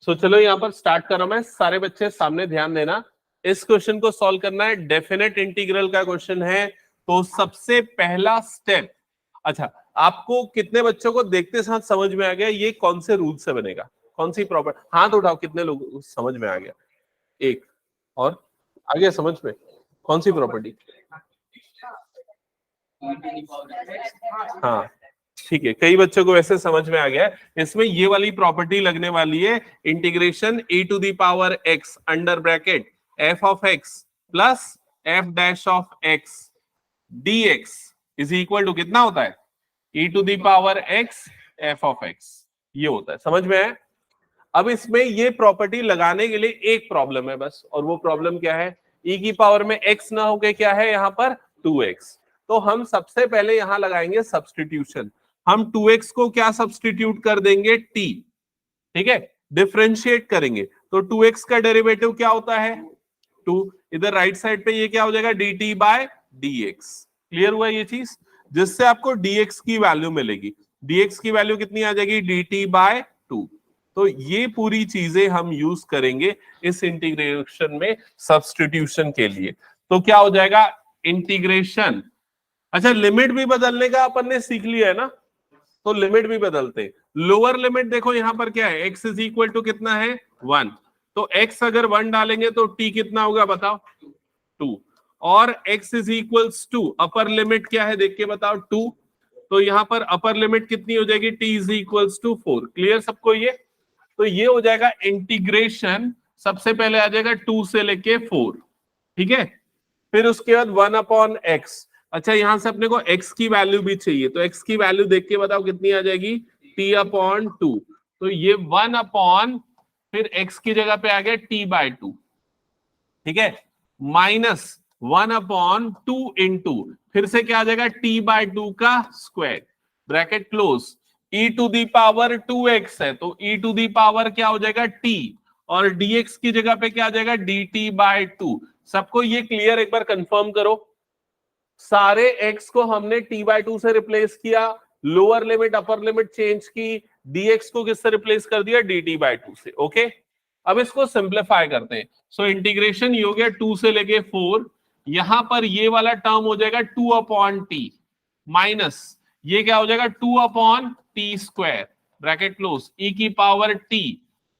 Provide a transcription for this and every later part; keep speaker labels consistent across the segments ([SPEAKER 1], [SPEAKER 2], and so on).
[SPEAKER 1] सो चलो यहाँ पर स्टार्ट कर रहा हूं मैं, सारे बच्चे सामने ध्यान देना। इस क्वेश्चन को सॉल्व करना है, डेफिनेट इंटीग्रल का क्वेश्चन है। तो सबसे पहला स्टेप, अच्छा आपको कितने बच्चों को देखते साथ समझ में आ गया ये कौन से रूल से बनेगा, कौन सी प्रॉपर्टी? हाथ उठाओ, कितने लोग समझ में आ गया? एक और आ गया समझ में, कौन सी प्रॉपर्टी? हाँ ठीक है, कई बच्चों को वैसे समझ में आ गया है। इसमें ये वाली प्रॉपर्टी लगने वाली है, integration e to the power x under bracket f of x plus f dash of x dx is equal to कितना होता है? e to the power x f of x, ये होता है। समझ में है? अब इसमें ये प्रॉपर्टी लगाने के लिए एक प्रॉब्लम है बस, और वो प्रॉब्लम क्या है? e की पावर में x ना होके क्या है यहाँ पर 2x। तो हम सबसे पहले यहां लगाएंगे सब्सटीट्यूशन। हम 2x को क्या सब्सटीट्यूट कर देंगे? t, ठीक है, डिफरेंशिएट करेंगे तो 2x का डेरिवेटिव क्या होता है? 2। इधर राइट साइड पे ये क्या हो जाएगा? dt by dx। क्लियर हुआ ये चीज, जिससे आपको dx की वैल्यू मिलेगी। dx की वैल्यू कितनी आ जाएगी? dt by 2। तो ये पूरी चीजें हम यूज करेंगे इस इंटीग्रेशन में सब्सटीट्यूशन के लिए। तो क्या हो जाएगा? इंटीग्रेशन, अच्छा लिमिट भी बदलने का अपन ने सीख लिया है ना, तो लिमिट भी बदलते हैं। लोअर लिमिट देखो यहाँ पर क्या है? x इज इक्वल टू कितना है? 1। तो x अगर 1 डालेंगे तो t कितना होगा बताओ? 2। और x is equals to upper limit क्या है देख के बताओ? 2। तो यहाँ पर अपर लिमिट कितनी हो जाएगी? t is equals to 4। Clear सबको ये? तो ये हो जाएगा इंटीग्रेशन, सबसे पहले आ जाएगा 2 से लेके 4, ठीक है। फिर उसके बाद 1 अपॉन एक्स। अच्छा यहां से अपने को x की वैल्यू भी चाहिए, तो x की वैल्यू देख के बताओ कितनी आ जाएगी? t upon 2। तो ये 1 अपॉन, फिर x की जगह पे आ गया t बाय 2, ठीक है, माइनस 1 अपॉन 2 इंटू, फिर से क्या आ जाएगा? t बाय 2 का square, bracket close, e to the power 2x है तो e टू दी पावर क्या हो जाएगा? t, और dx की जगह पे क्या आ जाएगा? dt by 2। सबको ये क्लियर? एक बार कंफर्म करो। सारे x को हमने t बाय 2 से रिप्लेस किया, lower limit upper limit change की, dx को किससे रिप्लेस कर दिया? dt बाय 2 से। ओके, अब इसको सिंप्लीफाई करते हैं। सो इंटीग्रेशन ये हो गया 2 से लेके 4, यहां पर ये वाला टर्म हो जाएगा 2 अपॉन टी, माइनस ये क्या हो जाएगा? 2 upon T square, bracket close, e की power t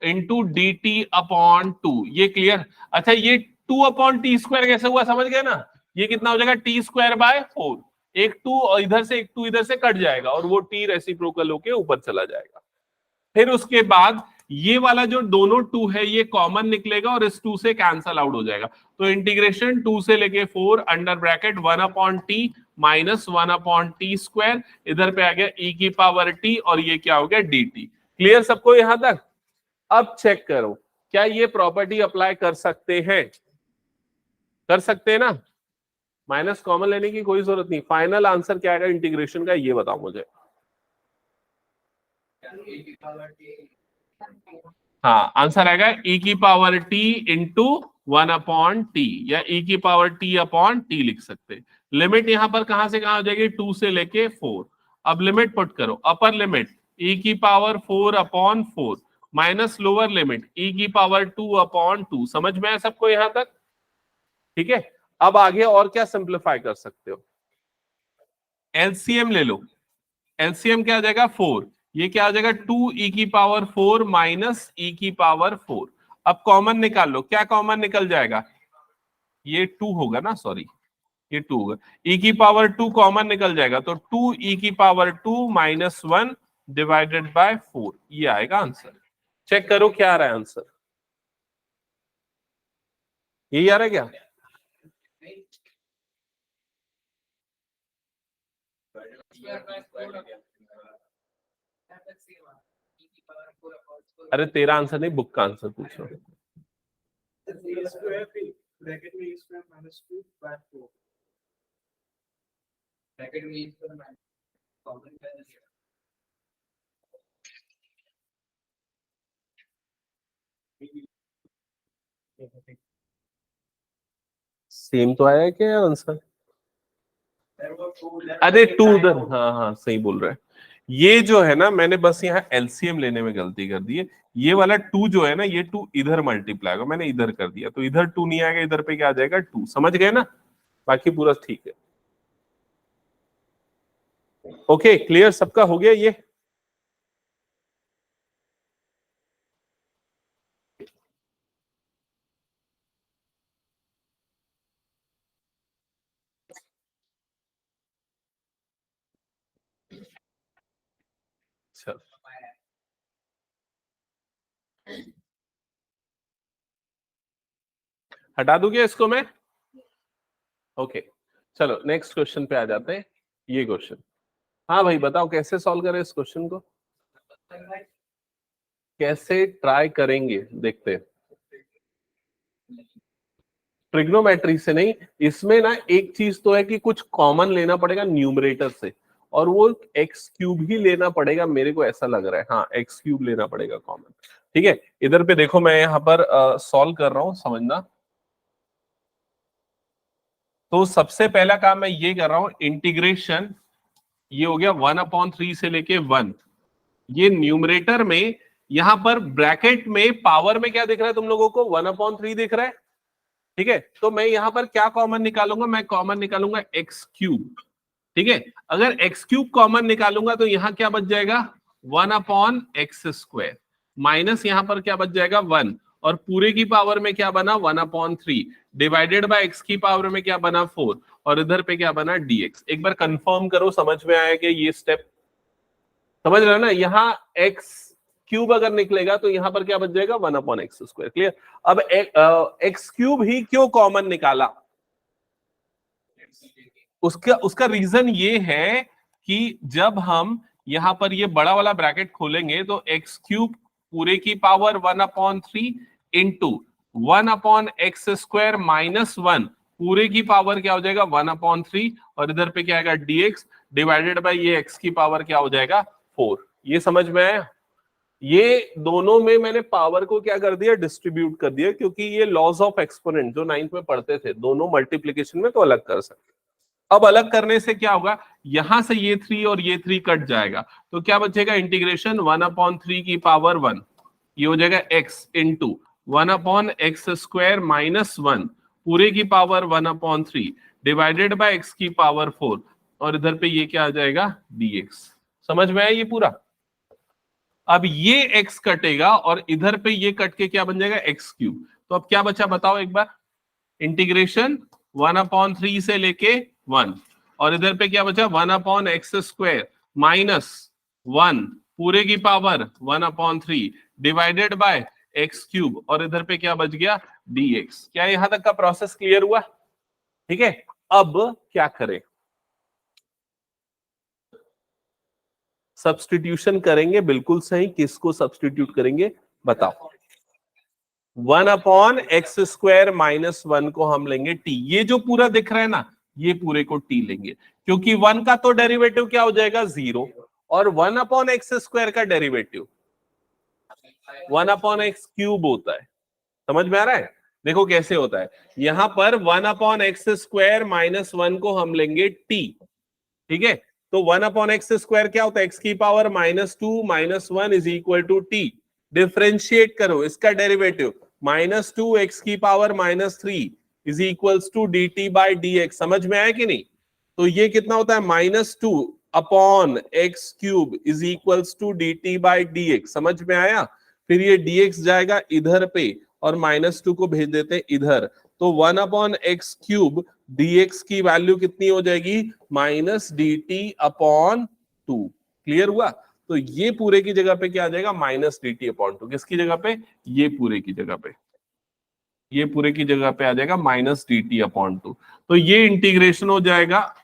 [SPEAKER 1] into D T upon 2। ये क्लियर? अच्छा ये 2 अपॉन टी स्क्वायर कैसे हुआ समझ गए ना? ये कितना हो जाएगा? टी स्क्वायर बाय 4, एक 2 और इधर से एक 2 इधर से कट जाएगा और वो t रेसिप्रोकल होके ऊपर चला जाएगा। फिर उसके बाद ये वाला जो दोनों 2 है ये कॉमन निकलेगा और इस 2 से कैंसल आउट हो जाएगा। तो इंटीग्रेशन 2 से लेके 4 under bracket 1 upon T minus 1 upon T square, इधर पे आ गया e की पावर t और ये क्या हो गया? dt। क्लियर सबको यहां तक? अब चेक करो क्या ये प्रॉपर्टी अप्लाई कर सकते हैं? कर सकते हैं ना? माइनस कॉमन लेने की कोई जरूरत नहीं। फाइनल आंसर क्या आएगा इंटीग्रेशन का ये बताओ मुझे। हाँ आंसर आएगा e की power t into 1 upon T, या e की पावर t अपॉन टी लिख सकते। लिमिट यहां पर कहां से कहां हो जाएगी? 2 से लेके 4। अब लिमिट पुट करो, अपर लिमिट e की power 4 upon 4 minus lower limit e की पावर 2 अपॉन 2। समझ में है सबको यहां तक? ठीक है, अब आगे और क्या सिंप्लीफाई कर सकते हो? एलसीएम ले लो। एलसीएम क्या आ जाएगा? 4। ये क्या आ जाएगा? 2 e की पावर 4 माइनस e की पावर 4। अब कॉमन निकाल लो, क्या कॉमन निकल जाएगा? ये 2 होगा ना, सॉरी ये 2 होगा, e की पावर 2 कॉमन निकल जाएगा तो 2 e की पावर 2 माइनस 1 डिवाइडेड बाय 4, ये आएगा आंसर। चेक करो क्या आ रहा है आंसर, यही आ रहा है क्या? अरे तेरा आंसर नहीं, बुक का आंसर पूछ रहा हूँ। सेम तो आया है क्या आंसर? अरे 2 उधर, हाँ हाँ सही बोल रहा है। ये जो है ना, मैंने बस यहाँ एलसीएम लेने में गलती कर दी है। ये वाला 2 जो है ना, ये 2 इधर मल्टीप्लाई होगा, मैंने इधर कर दिया, तो इधर 2 नहीं आएगा, इधर पे क्या आ जाएगा 2। समझ गए ना? बाकी पूरा ठीक है। ओके, क्लियर सबका हो गया ये? चलो हटा दूं क्या इसको मैं? ओके, चलो नेक्स्ट क्वेश्चन पे आ जाते हैं। ये क्वेश्चन, हाँ भाई बताओ कैसे सॉल्व करें इस क्वेश्चन को? कैसे ट्राई करेंगे देखते हैं। ट्रिग्नोमेट्री से नहीं, इसमें ना एक चीज तो है कि कुछ कॉमन लेना पड़ेगा न्यूमरेटर से, और वो एक्स क्यूब ही लेना पड़ेगा, मेरे को ऐसा लग रहा है। हाँ, एक्स क्यूब लेना पड़ेगा कॉमन। ठीक है, इधर पे देखो, मैं यहाँ पर सॉल्व कर रहा हूँ, समझना। तो सबसे पहला काम मैं ये कर रहा हूं, इंटीग्रेशन। ये हो गया 1/3 से लेके 1। ये न्यूमरेटर में, यहां पर ब्रैकेट में पावर में क्या दिख रहा है तुम लोगों को? 1/3 दिख रहा है। ठीक है, तो मैं यहां पर क्या कॉमन निकालूंगा? मैं कॉमन निकालूंगा एक्स क्यूब। ठीक है, अगर एक्स क्यूब कॉमन निकालूंगा तो यहां क्या बच जाएगा? 1/x²। माइनस यहां पर क्या बच जाएगा? 1। और पूरे की पावर में क्या बना? 1/3 डिवाइडेड बाय एक्स की पावर में क्या बना? 4। और इधर पे क्या बना? dx। एक बार कंफर्म करो, समझ में आया कि ये स्टेप? समझ रहे हो ना? यहाँ एक्स क्यूब अगर निकलेगा तो यहां पर क्या बच जाएगा? 1/x²। क्लियर? अब एक्स क्यूब ही क्यों कॉमन निकाला? उसका उसका रीजन ये है कि जब हम यहां पर ये बड़ा वाला ब्रैकेट खोलेंगे तो एक्स क्यूब पूरे की पावर 1/3 इंटू 1/x² -1 पूरे की पावर क्या हो जाएगा? 1/3। और इधर पे क्या आएगा? dx डिवाइडेड बाय ये x की पावर क्या हो जाएगा? 4। ये समझ में आया? ये दोनों में मैंने पावर को क्या कर दिया? डिस्ट्रीब्यूट कर दिया, क्योंकि ये लॉज ऑफ एक्सपोनेंट जो 9th में पढ़ते थे, दोनों मल्टीप्लीकेशन में तो अलग कर सकते। अब अलग करने से क्या होगा? यहां से ये 3 और ये 3 कट जाएगा, तो क्या बचेगा? इंटीग्रेशन 1/3 की पावर 1, ये हो जाएगा x इंटू 1/x² -1 पूरे की पावर 1/3 डिवाइडेड बाय x की पावर 4। और इधर पे ये क्या आ जाएगा? dx। समझ में आया ये पूरा? अब ये x कटेगा और इधर पे ये कट के क्या बन जाएगा? X cube. तो अब क्या बचा बताओ एक बार? इंटीग्रेशन 1/3 से लेके 1। और इधर पे क्या बचा? 1/x² -1 पूरे की power 1/3 divided by x cube. और इधर पे क्या बच गया? dx। क्या यहां तक का प्रोसेस क्लियर हुआ? ठीक है, अब क्या करें? सब्सटीट्यूशन करेंगे, बिल्कुल सही। किसको सब्सटीट्यूट करेंगे बताओ? 1/x² -1 को हम लेंगे t। ये जो पूरा दिख रहा है ना, ये पूरे को t लेंगे, क्योंकि 1 का तो डेरिवेटिव क्या हो जाएगा? 0। और 1/x² का डेरिवेटिव 1/x³ होता है। समझ में आ रहा है? देखो कैसे होता है। यहां पर 1/x² -1 को हम लेंगे t। ठीक है, तो 1/x² क्या होता है? x की power -2 -1 is equal to t। Differentiate करो इसका डेरिवेटिव, -2 x की power -3 is equals to dt/dx। समझ में आया कि नहीं? तो ये कितना होता है? -2/x³ is equals to dt/dx। समझ में आया? फिर ये dx जाएगा इधर पे, और -2 को भेज देते हैं इधर। तो 1/x³ dx की वैल्यू कितनी हो जाएगी? -dt/2। क्लियर हुआ? तो ये पूरे की जगह पे क्या आ जाएगा? -dt/2। किसकी जगह पे? ये पूरे की जगह पे, ये पूरे की जगह पे आ जाएगा -dt/2। तो ये इंटीग्रेशन हो जाएगा,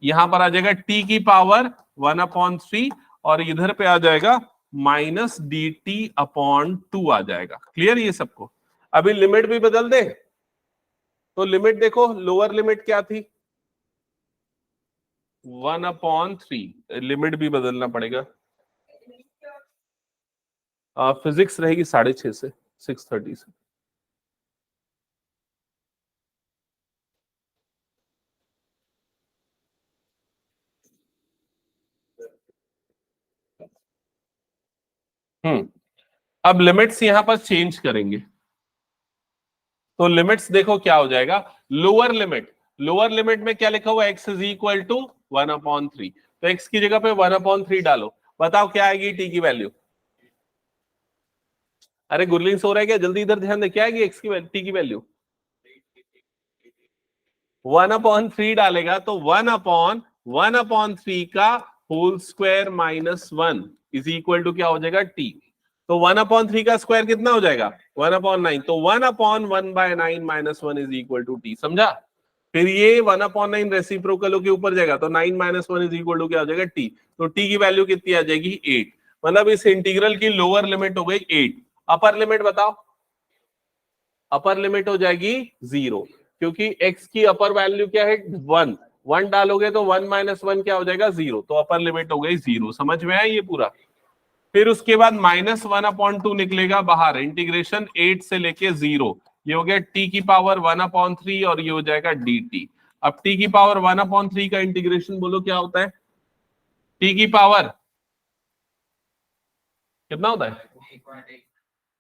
[SPEAKER 1] यहां पर आ जाएगा t की पावर 1/3 और इधर पे आ जाएगा -dt/2 आ जाएगा। क्लियर ये सबको? अभी लिमिट भी बदल दे, तो लिमिट देखो, लोअर लिमिट क्या थी? 1/3। लिमिट भी बदलना पड़ेगा। फिजिक्स रहेगी 6:30 से 6:30 से। अब लिमिट्स यहां पर चेंज करेंगे, तो लिमिट्स देखो क्या हो जाएगा। लोअर लिमिट में क्या लिखा हुआ, x इज इक्वल टू 1/3, तो x की जगह पे 1/3 डालो, बताओ क्या आएगी t की वैल्यू। अरे गुरलीन सो रहा है क्या, जल्दी इधर ध्यान दे, क्या आएगी x की t की वैल्यू। 1/3 डालेगा तो 1/1/3 का whole square -1 is equal to क्या हो जाएगा t। तो 1/3 का स्क्वायर कितना हो जाएगा 1/9, तो 1/1/9 - 1 इज इक्वल टू t, समझा। फिर ये 1/9 रेसिप्रोकल के ऊपर जाएगा तो 9 - 1 इज इक्वल टू क्या हो जाएगा t। तो t की वैल्यू कितनी आ जाएगी 8, मतलब इस इंटीग्रल की लोअर लिमिट हो गई 8। अपर लिमिट बताओ, अपर लिमिट हो जाएगी 0, क्योंकि x की अपर वैल्यू क्या है 1 डालोगे तो 1 - 1 क्या हो जाएगा 0, तो अपर लिमिट हो गई 0। समझ में आया ये पूरा। फिर उसके बाद -1/2 निकलेगा बाहर, इंटीग्रेशन 8 से लेके 0, ये हो गया t की पावर 1/3 और ये हो जाएगा dt। अब t की पावर 1/3 का इंटीग्रेशन बोलो क्या होता है, t की पावर कितना होता है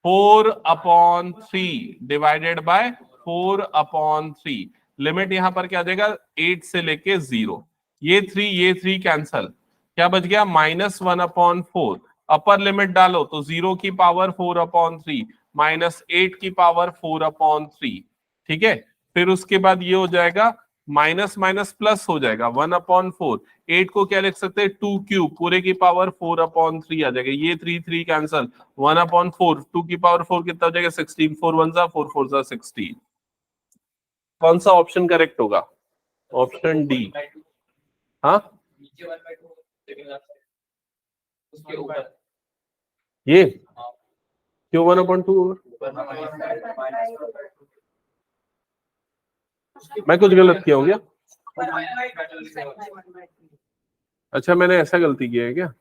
[SPEAKER 1] 4/3 डिवाइडेड बाय 4/3। लिमिट यहां पर क्या आ जाएगा 8 से लेके 0, ये 3 कैंसल, क्या बच गया -1/4। अपर लिमिट डालो तो 0 की पावर 4/3 -8 की पावर 4/3, ठीक है। फिर उसके बाद ये हो जाएगा माइनस माइनस प्लस हो जाएगा 1/4। 8 को क्या लिख सकते हैं 2³ पूरे की पावर 4/3 आ जाएगा, ये 3 कैंसल, 1/4 2 की पावर 4 कितना हो जाएगा 16, 4 1 जा 4 4 जा 16। कौन सा ऑप्शन करेक्ट होगा, ऑप्शन डी। हाँ ये क्यों 1/2, मैं कुछ गलत किया हूँ क्या। अच्छा मैंने ऐसा गलती किया है क्या,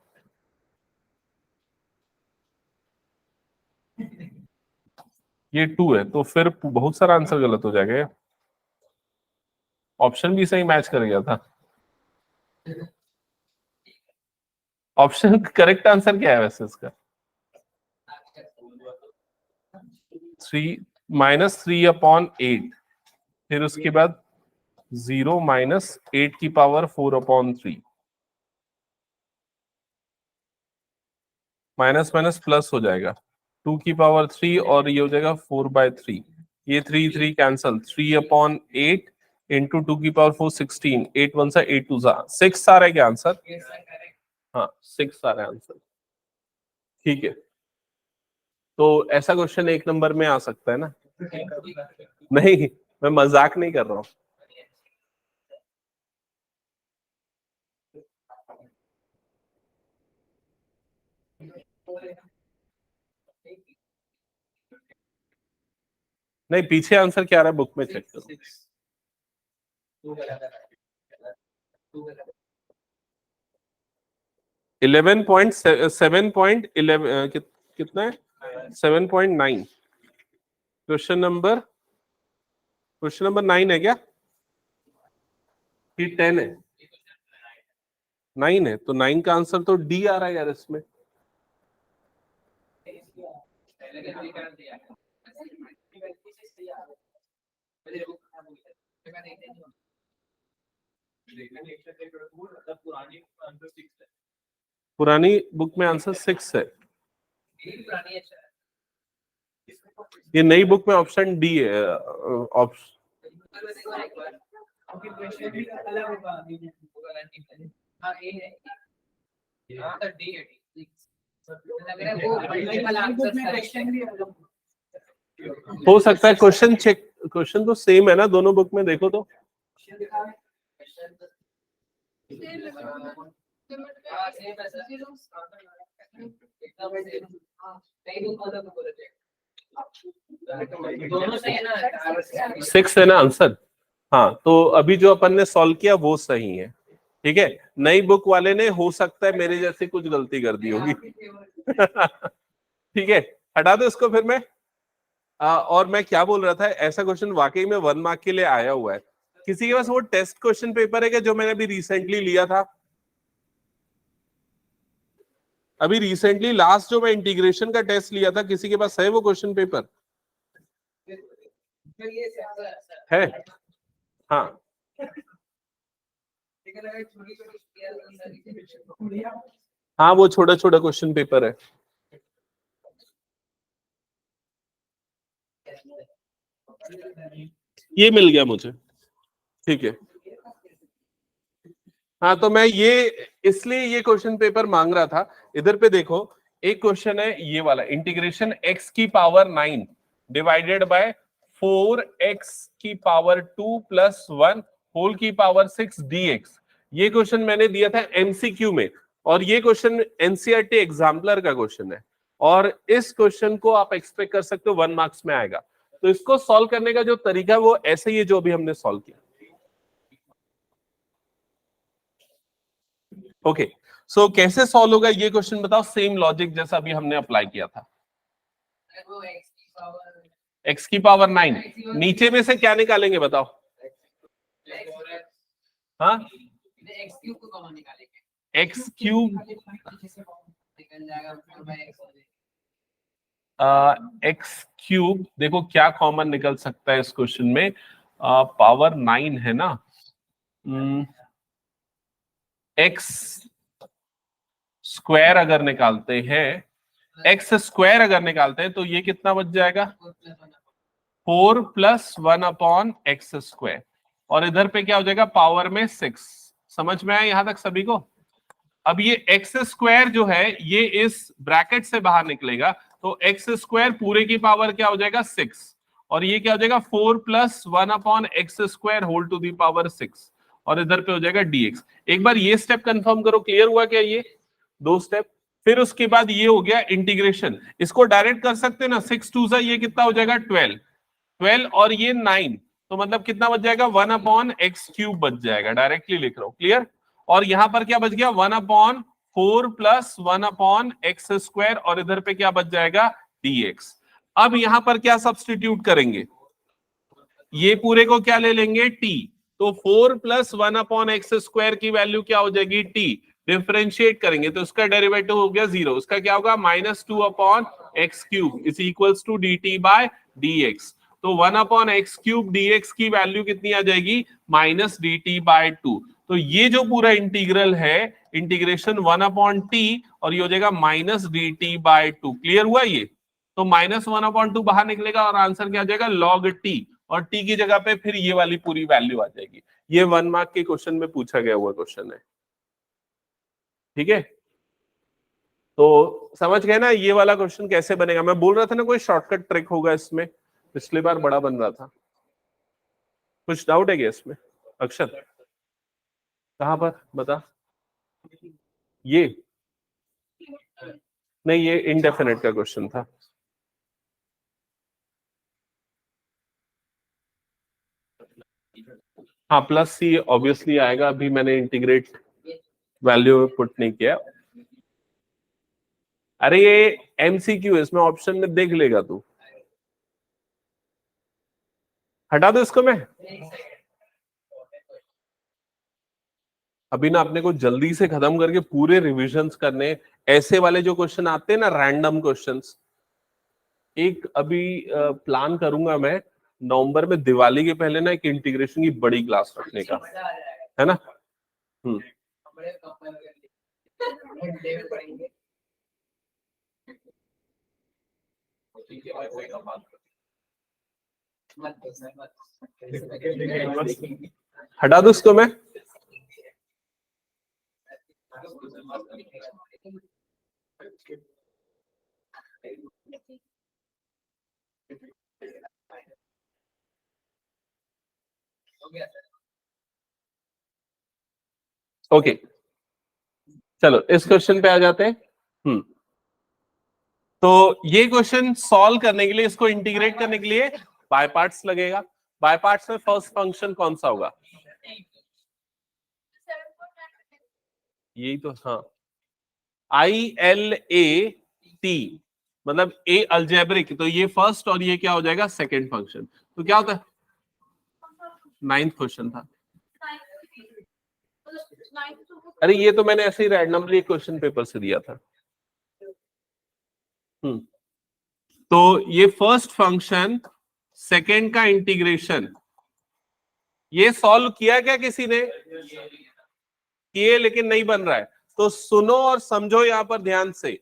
[SPEAKER 1] ये 2 है तो फिर बहुत सारा आंसर गलत हो जाएगा। ऑप्शन भी सही मैच कर गया था। ऑप्शन करेक्ट आंसर क्या है वैसे इसका, 3 -3/8, फिर उसके बाद 0 -8 की पावर 4/3, माइनस माइनस प्लस हो जाएगा 2 की पावर 3 और ये हो जाएगा 4/3, ये 3 कैंसल, 3/8 इंटू 2 की पावर 4 16, 8 1 सा 8 2 सा 6 आ रहा है क्या आंसर। हाँ 6 आ रहा है आंसर, ठीक है। तो ऐसा क्वेश्चन 1 नंबर में आ सकता है ना। नहीं मैं मजाक नहीं कर रहा हूँ। नहीं पीछे आंसर क्या आ रहा है बुक में चेक करो। 11.7.11 कितना है 7.9। क्वेश्चन नंबर 9 है क्या कि 10 है, 9 है, तो 9 का आंसर तो डी आ रहा है यार इसमें। पुरानी बुक में आंसर 6 है, ये नई बुक में ऑप्शन डी है। ऑप्शन हो सकता है क्वेश्चन चेक, क्वेश्चन तो सेम है ना दोनों बुक में, देखो तो सिक्स है ना आंसर। हाँ तो अभी जो अपन ने सॉल्व किया वो सही है, ठीक है। नई बुक वाले ने हो सकता है मेरे जैसे कुछ गलती कर दी होगी। ठीक है हटा दो इसको फिर मैं और मैं क्या बोल रहा था, ऐसा क्वेश्चन वाकई में 1 मार्क के लिए आया हुआ है। किसी के पास वो टेस्ट क्वेश्चन पेपर है क्या जो मैंने अभी रिसेंटली लिया था। अभी रिसेंटली लास्ट जो मैं इंटीग्रेशन का टेस्ट लिया था, किसी के पास है वो क्वेश्चन पेपर? है? हाँ हाँ, वो छोटा छोटा क्वेश्चन पेपर है। ये मिल गया मुझे, ठीक है। हाँ, तो मैं ये इसलिए ये क्वेश्चन पेपर मांग रहा था। इधर पे देखो, एक क्वेश्चन है ये वाला, इंटीग्रेशन x की पावर 9 डिवाइडेड बाय 4x की पावर 2 प्लस 1 होल की पावर 6 dx। ये क्वेश्चन मैंने दिया था एमसीक्यू में, और ये क्वेश्चन एनसीईआरटी एग्जाम्पलर का क्वेश्चन है, और इस क्वेश्चन को आप एक्सपेक्ट कर सकते हो 1 मार्क्स में आएगा। तो इसको सॉल्व करने का जो तरीका है वो ऐसे ही है जो अभी हमने सॉल्व किया। ओके, सो कैसे सॉल्व होगा ये क्वेश्चन बताओ, सेम लॉजिक जैसा अभी हमने अप्लाई किया था। x की पावर 9, नीचे में से क्या निकालेंगे बताओ? हाँ, एक्स क्यूब एक्स क्यूब, देखो क्या कॉमन निकल सकता है इस क्वेश्चन में, पावर 9 है ना, एक्स स्क्वायर अगर निकालते हैं, एक्स स्क्वायर अगर निकालते हैं तो ये कितना बच जाएगा? 4 प्लस 1 अपॉन एक्स स्क्वायर, और इधर पे क्या हो जाएगा? पावर में 6। समझ में आया यहां तक सभी को? अब ये एक्स स्क्वायर जो है ये इस ब्रैकेट से बाहर निकलेगा, तो एक्स स्क्वायर पूरे की पावर क्या हो जाएगा? 6, और ये क्या हो जाएगा? 4 plus 1 upon x square whole to the power 6, और इधर पे हो जाएगा dx। एक बार ये स्टेप कंफर्म करो, क्लियर हुआ क्या ये दो स्टेप? फिर उसके बाद ये हो गया इंटीग्रेशन, इसको डायरेक्ट कर सकते हैं ना, 6 2 सा ये कितना हो जाएगा? 12 और ये 9, तो मतलब कितना बच जाएगा? 1 अपॉन एक्स क्यूब बच जाएगा, डायरेक्टली लिख रहा हूं, क्लियर। और यहां पर क्या बच गया? 1 upon 4 plus 1 upon x square, और इधर पे क्या बच जाएगा? dx। अब यहां पर क्या सब्स्टिट्यूट करेंगे? ये पूरे को क्या ले लेंगे? t, तो 4 प्लस 1 अपॉन एक्स स्क्वायर की वैल्यू क्या हो जाएगी? t। डिफरेंशिएट करेंगे तो उसका डेरिवेटिव हो गया 0, उसका क्या होगा? -2 upon x cube is equals to dt by dx। तो 1 अपॉन एक्स क्यूब dx की वैल्यू कितनी आ जाएगी? -dt/2। तो ये जो पूरा इंटीग्रल है, इंटीग्रेशन 1 अपॉन टी, और ये हो जाएगा -dt/2। क्लियर हुआ ये? तो -1 अपॉन 2 बाहर निकलेगा और आंसर क्या आ जाएगा? log t, और t की जगह पे फिर ये वाली पूरी वैल्यू आ जाएगी। ये 1 मार्क के क्वेश्चन में पूछा गया हुआ क्वेश्चन है, ठीक है। तो समझ गए ना ये वाला क्वेश्चन कैसे बनेगा? मैं बोल रहा था ना कोई शॉर्टकट ट्रिक होगा इसमें, पिछली बार बड़ा बन रहा था। कुछ डाउट है क्या इसमें? अक्षर कहां पर बता? ये नहीं, ये इनडेफिनेट का क्वेश्चन था। हाँ, प्लस सी ऑब्वियसली आएगा, अभी मैंने इंटीग्रेट वैल्यू पुट नहीं किया। अरे ये एमसीक्यू, इसमें ऑप्शन में देख लेगा तू। हटा दो इसको मैं। अभी ना अपने को जल्दी से खत्म करके पूरे रिविजन्स करने, ऐसे वाले जो क्वेश्चन आते हैं ना, रैंडम क्वेश्चंस, एक अभी प्लान करूंगा मैं नवंबर में, दिवाली के पहले ना एक इंटीग्रेशन की बड़ी क्लास रखने का, है ना। हटा दो इसको मैं। ओके, चलो इस क्वेश्चन पे आ जाते हैं। तो ये क्वेश्चन सॉल्व करने के लिए, इसको इंटीग्रेट करने के लिए बाय पार्ट्स लगेगा। बाय पार्ट्स में फर्स्ट फंक्शन कौन सा होगा? यही तो, हाँ, ILAT, मतलब ए अल्जेब्रिक, तो ये फर्स्ट और ये क्या हो जाएगा? Second function. तो क्या होता है? 9th क्वेश्चन था। अरे ये तो मैंने ऐसे ही रैंडमली क्वेश्चन पेपर से दिया था। तो ये फर्स्ट फंक्शन सेकेंड का इंटीग्रेशन, ये सॉल्व किया क्या किसी ने? किए, लेकिन नहीं बन रहा है। तो सुनो और समझो यहां पर ध्यान से।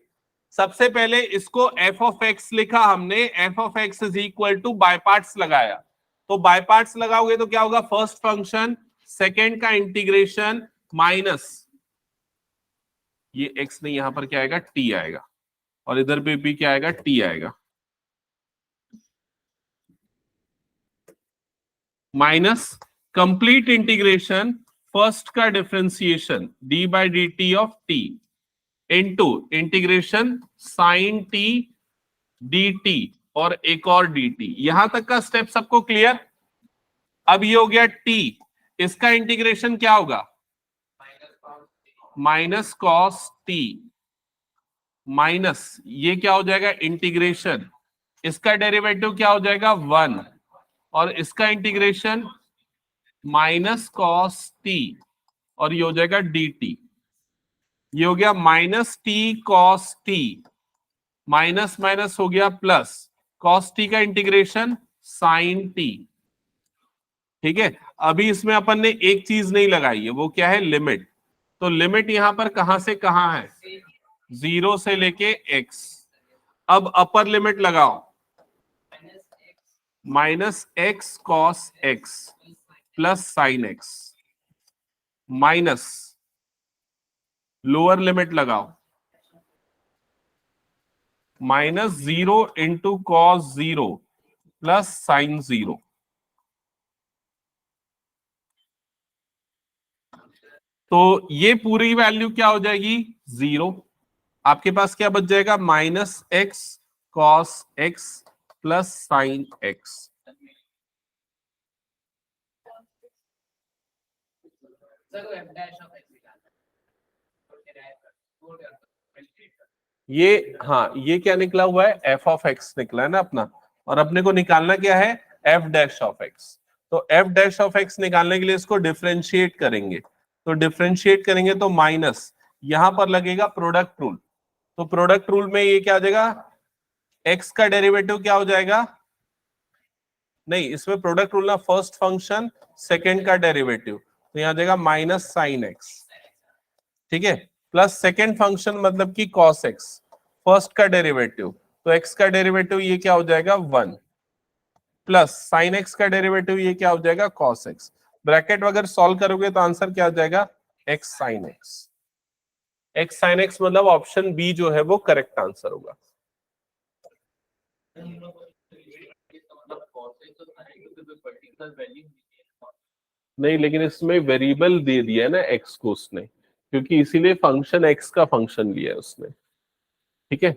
[SPEAKER 1] सबसे पहले इसको एफ ऑफ एक्स लिखा हमने, f of x is equal to by parts लगाया। तो बाय पार्ट्स लगाओगे तो क्या होगा? फर्स्ट फंक्शन सेकेंड का इंटीग्रेशन माइनस ये एक्स नहीं, यहां पर क्या आएगा? टी आएगा, और इधर पे भी क्या आएगा? टी आएगा, माइनस कंप्लीट इंटीग्रेशन फर्स्ट का differentiation d by d t of t into integration sine t d t और एक और डी टी। यहां तक का स्टेप सबको क्लियर? अब ये हो गया टी, इसका इंटीग्रेशन क्या होगा? माइनस कॉस टी माइनस ये क्या हो जाएगा? इंटीग्रेशन, इसका डेरिवेटिव क्या हो जाएगा? 1, और इसका इंटीग्रेशन माइनस कॉस टी, और ये हो जाएगा डी टी। ये हो गया minus T cos T, minus minus हो गया प्लस, कॉस टी का इंटीग्रेशन साइन टी। ठीक है, अभी इसमें अपन ने एक चीज नहीं लगाई है, वो क्या है? लिमिट। तो लिमिट यहां पर कहां से कहां है? 0 से लेके x। अब अपर लिमिट लगाओ, minus x cos x plus sine x, minus lower limit लगाओ, minus 0 into cos 0 plus sine 0। तो ये पूरी वैल्यू क्या हो जाएगी? 0। आपके पास क्या बच जाएगा? Minus x cos x plus sine x. ये हाँ, ये क्या निकला हुआ है? एफ ऑफ एक्स निकला है ना अपना, और अपने को निकालना क्या है? F dash of x. तो एफ डैश ऑफ एक्स निकालने के लिए इसको डिफरेंशिएट करेंगे। तो डिफरेंशिएट करेंगे तो माइनस, यहां पर लगेगा प्रोडक्ट रूल। तो प्रोडक्ट रूल में ये क्या आ जाएगा? एक्स का डेरिवेटिव क्या हो जाएगा? नहीं, इसमें प्रोडक्ट रूल ना, फर्स्ट फंक्शन सेकेंड का डेरिवेटिव, तो यहां आ जाएगा माइनस साइन एक्स। ठीक है, प्लस सेकेंड फंक्शन मतलब कि कॉस एक्स, फर्स्ट का डेरिवेटिव, तो एक्स का डेरिवेटिव ये क्या हो जाएगा? 1, प्लस साइन एक्स का डेरिवेटिव ये क्या हो जाएगा? Cos x. ब्रैकेट वगैरह सॉल्व करोगे तो आंसर क्या आ जाएगा? X sine x. X sine x मतलब ऑप्शन बी जो है वो करेक्ट आंसर होगा। नहीं, लेकिन इसमें वेरिएबल दे दिया है ना एक्स को उसने, क्योंकि इसीलिए फंक्शन एक्स का फंक्शन लिया है उसने। ठीक है,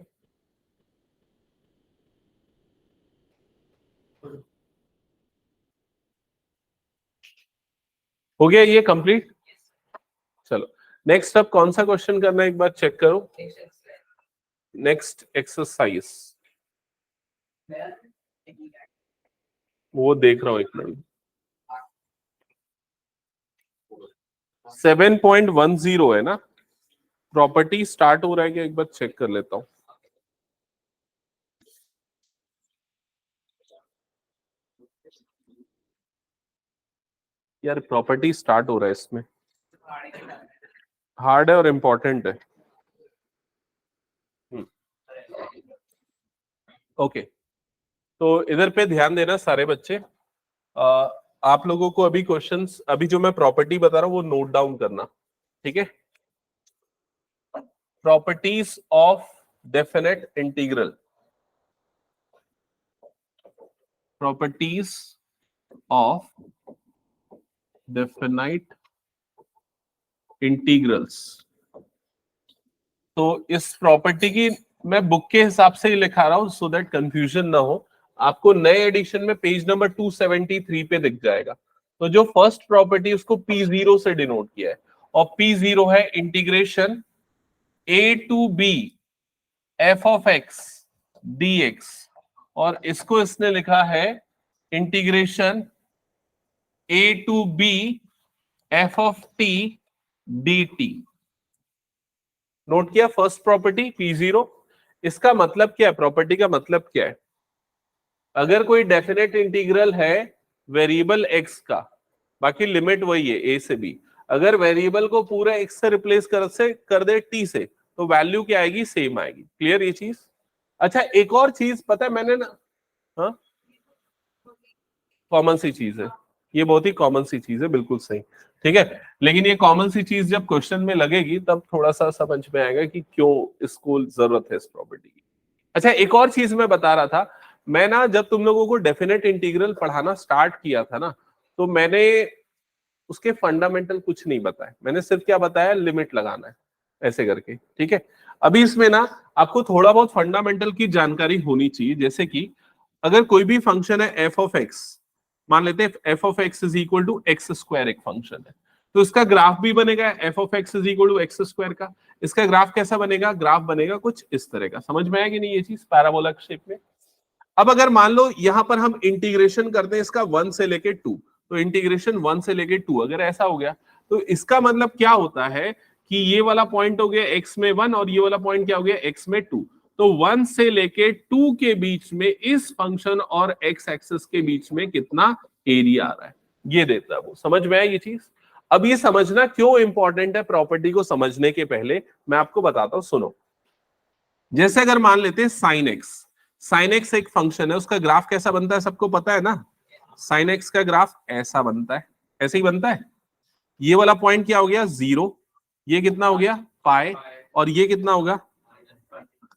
[SPEAKER 1] हो गया ये कंप्लीट। चलो नेक्स्ट, अब कौन सा क्वेश्चन करना है एक बार चेक करो। नेक्स्ट एक्सरसाइज, वो देख रहा हूं, एक मिनट। 7.10 है ना? प्रॉपर्टी स्टार्ट हो रहा है क्या? एक बार चेक कर लेता हूं। यार प्रॉपर्टी स्टार्ट हो रहा है इसमें, हार्ड है और इम्पोर्टेंट है। ओके, तो इधर पे ध्यान देना सारे बच्चे। आप लोगों को अभी क्वेश्चंस, अभी जो मैं प्रॉपर्टी बता रहा हूं वो नोट डाउन करना। ठीक है, properties of definite integral, properties of definite integrals. तो इस प्रॉपर्टी की मैं बुक के हिसाब से ही लिखा रहा हूं सो दैट कंफ्यूजन ना हो। आपको नए एडिशन में पेज नंबर 273 पे दिख जाएगा। तो जो फर्स्ट प्रॉपर्टी उसको P0 से डिनोट किया है, और P0 है इंटीग्रेशन a टू b f of x dx, और इसको इसने लिखा है इंटीग्रेशन a टू b f of t dt। Note किया फर्स्ट प्रॉपर्टी P0। इसका मतलब क्या है, प्रॉपर्टी का मतलब क्या है? अगर कोई डेफिनेट इंटीग्रल है वेरिएबल एक्स का, बाकी लिमिट वही है ए से बी, अगर वेरिएबल को पूरा एक्स से रिप्लेस कर दे टी से, तो वैल्यू क्या आएगी, सेम आएगी। क्लियर ये चीज? अच्छा एक और चीज पता है मैंने ना, हाँ कॉमन सी चीज है, ये बहुत ही कॉमन सी चीज है, बिल्कुल सही, ठीक है। लेकिन ये कॉमन सी चीज जब क्वेश्चन में लगेगी तब थोड़ा सा समझ में आएगा कि क्यों इसको जरूरत है इस प्रॉपर्टी की। अच्छा एक और चीज मैं बता रहा था, मैं ना जब तुम लोगों को डेफिनेट इंटीग्रल पढ़ाना स्टार्ट किया था ना, तो मैंने उसके फंडामेंटल कुछ नहीं बताया, मैंने सिर्फ क्या बताया, लिमिट लगाना है ऐसे करके, ठीक है। अभी इसमें ना आपको थोड़ा बहुत फंडामेंटल की जानकारी होनी चाहिए, जैसे कि अगर कोई भी फंक्शन है एफ ऑफ एक्स, मान लेते हैं f of x is equal to x square एक फंक्शन है, तो इसका ग्राफ भी बनेगा f of x is equal to x square का। इसका ग्राफ कैसा बनेगा, ग्राफ बनेगा कुछ इस तरह का। समझ में आया कि नहीं ये चीज, पैराबोला शेप में। अब अगर मान लो यहां पर हम इंटीग्रेशन करते हैं इसका 1 से लेके 2, तो इंटीग्रेशन 1 से लेके 2 अगर ऐसा हो गया, तो इसका मतलब क्या होता है कि ये वाला पॉइंट हो गया x में 1 और ये वाला पॉइंट क्या हो गया x में 2, तो 1 से लेके 2 के बीच में इस फंक्शन और x एक्सिस के बीच में कितना एरिया आ रहा है, ये देता है वो। समझ में आया ये चीज? अब ये समझना क्यों इंपॉर्टेंट है, प्रॉपर्टी को समझने के पहले मैं आपको बताता हूं, सुनो। जैसे अगर मान लेते हैं साइन एक्स, साइन एक्स एक फंक्शन है, उसका ग्राफ कैसा बनता है सबको पता है ना, साइन एक्स का ग्राफ ऐसा बनता है, ऐसे ही बनता है। ये वाला पॉइंट क्या हो गया, 0, ये कितना हो गया पाई, और ये कितना होगा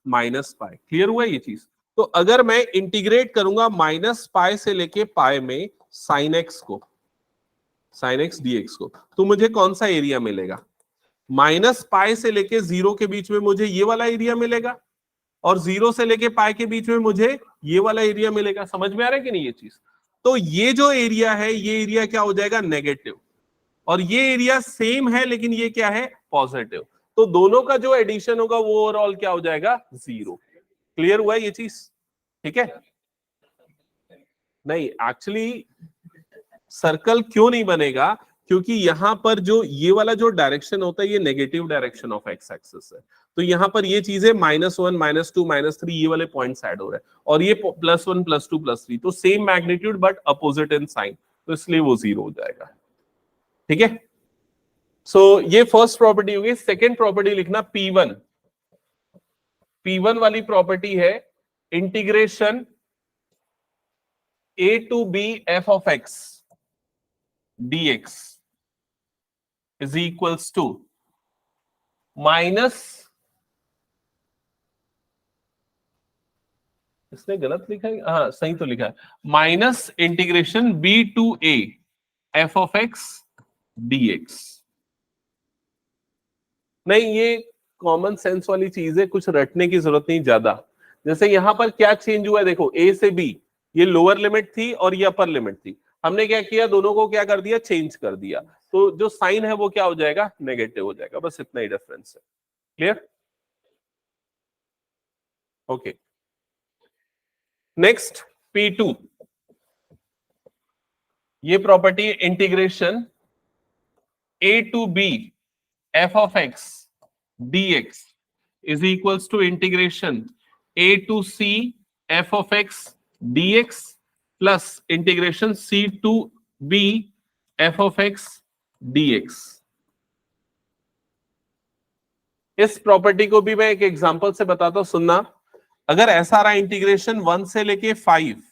[SPEAKER 1] माइनस पाई। क्लियर हुआ ये चीज? तो अगर मैं इंटीग्रेट करूंगा माइनस पाई से लेके पाई में साइन एक्स को, साइन एक्स डीएक्स को, तो मुझे कौन सा एरिया मिलेगा, माइनस पाई से लेके 0 के बीच में मुझे ये वाला एरिया मिलेगा, और 0 से लेके पाई के बीच में मुझे ये वाला एरिया मिलेगा। समझ में आ रहा है कि नहीं ये चीज? तो ये जो एरिया है, ये एरिया क्या हो जाएगा, नेगेटिव, और ये एरिया सेम है लेकिन ये क्या है, पॉजिटिव। तो दोनों का जो एडिशन होगा वो ओवरऑल क्या हो जाएगा, 0। क्लियर हुआ है ये चीज? ठीक है। नहीं एक्चुअली सर्कल क्यों नहीं बनेगा, क्योंकि यहां पर जो ये वाला जो डायरेक्शन होता है ये negative direction of x axis है, तो यहां पर ये चीजें -1 -2 -3 ये वाले पॉइंट्स ऐड हो रहे हैं, और ये +1 +2 +3, तो same magnitude but opposite in sign, तो इसलिए वो 0 हो जाएगा। ठीक है, सो ये फर्स्ट प्रॉपर्टी होगी। सेकेंड प्रॉपर्टी लिखना P1। P1 वाली प्रॉपर्टी है integration a to b f of x dx is equals to minus, इसने गलत लिखा है, हाँ सही तो लिखा है, minus integration b to a f of x dx। नहीं ये कॉमन सेंस वाली चीज है, कुछ रटने की जरूरत नहीं ज्यादा। जैसे यहां पर क्या चेंज हुआ है, देखो a से b, ये लोअर लिमिट थी और ये अपर लिमिट थी, हमने क्या किया, दोनों को क्या कर दिया, चेंज कर दिया, तो जो साइन है वो क्या हो जाएगा, नेगेटिव हो जाएगा, बस इतना ही डिफरेंस है। क्लियर? ओके, नेक्स्ट P2, ये property integration a to b f of x dx is equals to integration a to c f of x dx plus integration c to b f of x dx। इस property को भी मैं एक example से बताता हूं, सुनना। अगर ऐसा रहा इंटीग्रेशन 1 से लेके 5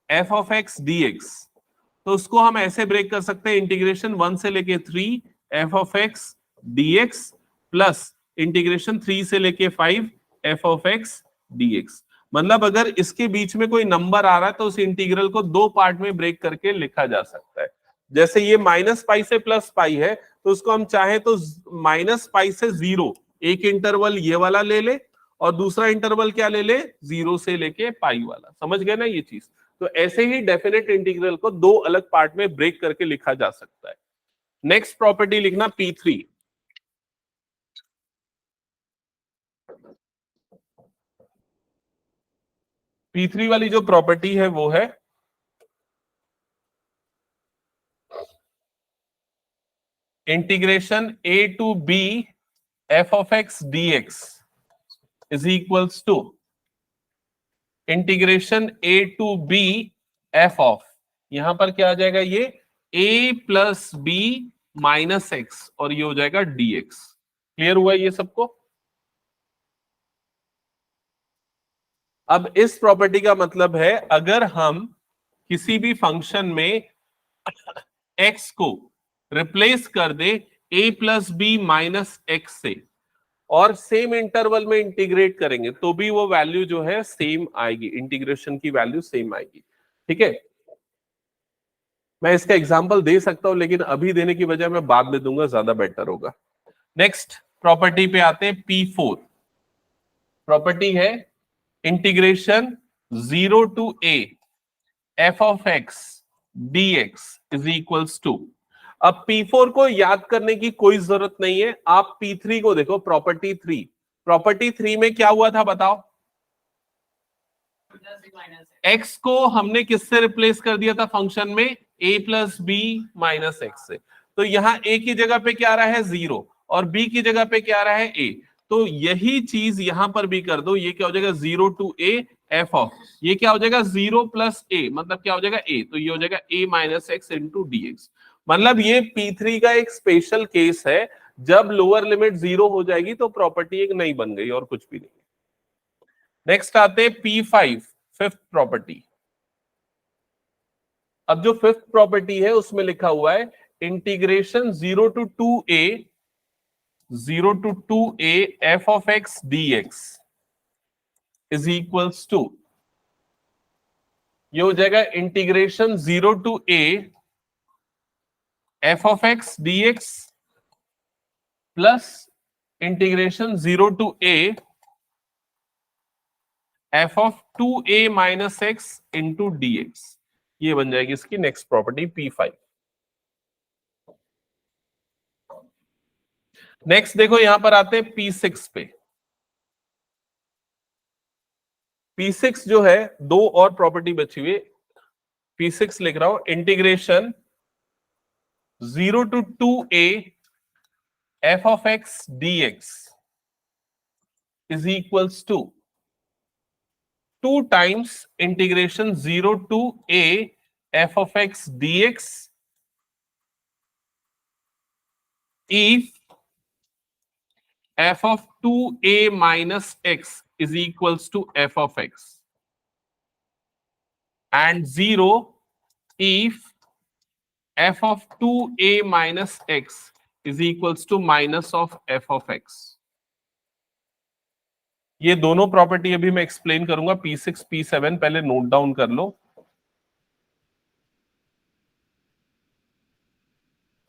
[SPEAKER 1] f of x dx, तो उसको हम ऐसे ब्रेक कर सकते हैं, इंटीग्रेशन 1 से लेके 3 f of x dx plus integration 3 से लेके 5 f of x dx। मतलब अगर इसके बीच में कोई नंबर आ रहा है तो उस इंटीग्रल को दो पार्ट में ब्रेक करके लिखा जा सकता है। जैसे ये माइनस पाई से प्लस पाई है, तो उसको हम चाहे तो माइनस पाई से 0 एक इंटरवल ये वाला ले ले, और दूसरा इंटरवल क्या ले ले, 0 से लेके पाई वाला। समझ गए ना ये चीज? तो ऐसे ही डेफिनेट इंटीग्रल को दो अलग पार्ट में ब्रेक करके लिखा जा सकता है। नेक्स्ट प्रॉपर्टी लिखना P3। P3 वाली जो प्रॉपर्टी है वो है integration a to b f of x dx is equals to integration a to b f of, यहां पर क्या आ जाएगा, ये a plus b minus x, और ये हो जाएगा डीएक्स। क्लियर हुआ ये सबको? अब इस प्रॉपर्टी का मतलब है, अगर हम किसी भी फंक्शन में x को रिप्लेस कर दे a plus b minus x से, और सेम इंटरवल में इंटीग्रेट करेंगे, तो भी वो वैल्यू जो है सेम आएगी, इंटीग्रेशन की वैल्यू सेम आएगी। ठीक है, मैं इसका एग्जांपल दे सकता हूं, लेकिन अभी देने की बजाय मैं बाद में दूंगा, ज्यादा बेटर होगा। नेक्स्ट प्रॉपर्टी पे आते हैं, P4 प्रॉपर्टी है integration 0 to a f of x dx is equals to. अब P4 को याद करने की कोई जरूरत नहीं है, आप P3 को देखो, प्रॉपर्टी 3। प्रॉपर्टी 3 में क्या हुआ था बताओ? x को हमने किससे रिप्लेस कर दिया था फंक्शन में? a plus b minus x से। तो यहां a की जगह पे क्या आ रहा है? 0, और b की जगह पे क्या आ रहा है? a। तो यही चीज यहां पर भी कर दो, ये क्या हो जाएगा? 0 टू a एफ ऑफ, ये क्या हो जाएगा? 0 प्लस a, मतलब क्या हो जाएगा? a, तो ये हो जाएगा a minus x into dx। मतलब ये P3 का एक स्पेशल केस है, जब लोअर लिमिट 0 हो जाएगी तो प्रॉपर्टी एक नई बन गई, और कुछ भी नहीं। नेक्स्ट आते हैं P5, फिफ्थ प्रॉपर्टी। अब जो फिफ्थ प्रॉपर्टी है उसमें लिखा हुआ है integration 0 to 2a f of x dx is equals to, ये हो जाएगा integration 0 to a f of x dx plus integration 0 to a f of 2a minus x into dx। ये बन जाएगी इसकी नेक्स्ट प्रॉपर्टी P5। नेक्स्ट देखो, यहां पर आते हैं P6 पे। P6 जो है, दो और प्रॉपर्टी बची हुई। P6 लिख रहा हूं, integration 0 to 2a f of x dx is equals to 2 times integration 0 to a f of x dx if f of 2a minus x is equals to f of x, and 0 if f of 2a minus x is equals to minus of f of x। ये दोनों property अभी मैं explain करूंगा, P6 P7 पहले note down कर लो।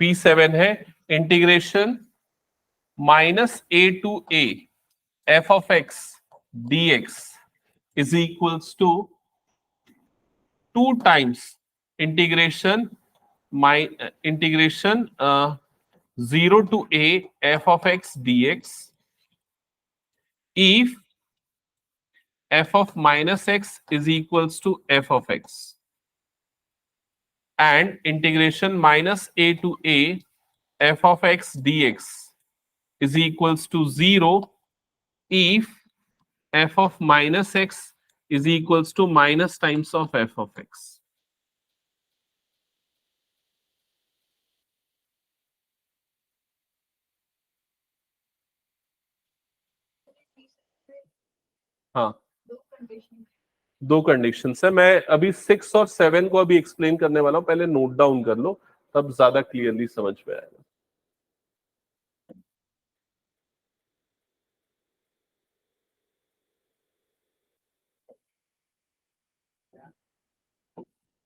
[SPEAKER 1] P7 है integration -a to a f of x dx is equals to 2 times integration 0 to a f of x dx if f of minus x is equals to f of x, and integration -a to a f of x dx is equals to 0 if f of minus x is equals to minus times of f of x। हाँ, दो condition है। मैं अभी 6 और 7 को अभी explain करने वाला हूं, पहले नोट डाउन कर लो, तब ज्यादा क्लियरली समझ में आएगा।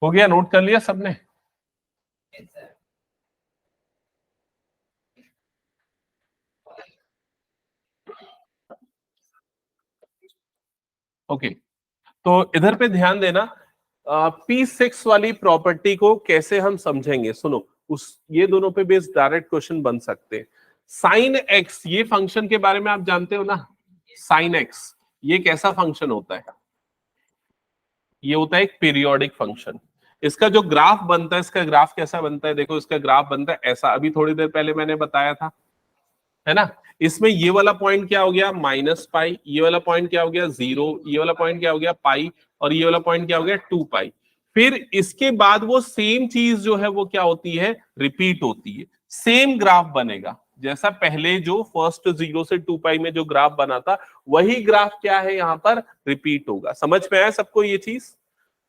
[SPEAKER 1] हो गया? नोट कर लिया सबने? ओके, तो इधर पे ध्यान देना। P6 वाली प्रॉपर्टी को कैसे हम समझेंगे, सुनो। ये दोनों पे बेस्ड डायरेक्ट क्वेश्चन बन सकते हैं। साइन एक्स, ये फंक्शन के बारे में आप जानते हो ना? साइन एक्स ये कैसा फंक्शन होता है? ये होता है एक पीरियोडिक फंक्शन। इसका जो ग्राफ बनता है, इसका ग्राफ कैसा बनता है? देखो, इसका ग्राफ बनता है ऐसा। अभी थोड़ी देर पहले मैंने बताया था, है ना। इसमें ये वाला पॉइंट क्या हो गया माइनस पाई, ये वाला पॉइंट क्या हो गया 0, ये वाला पॉइंट क्या हो गया पाई, और ये वाला पॉइंट क्या हो गया 2 पाई। फिर इसके बाद वो सेम चीज जो है वो क्या होती है, रिपीट होती है, सेम ग्राफ बनेगा जैसा पहले जो फर्स्ट 0 से 2 पाई में जो ग्राफ बना था, वही ग्राफ क्या है यहाँ पर रिपीट होगा। समझ में आया सबको ये चीज।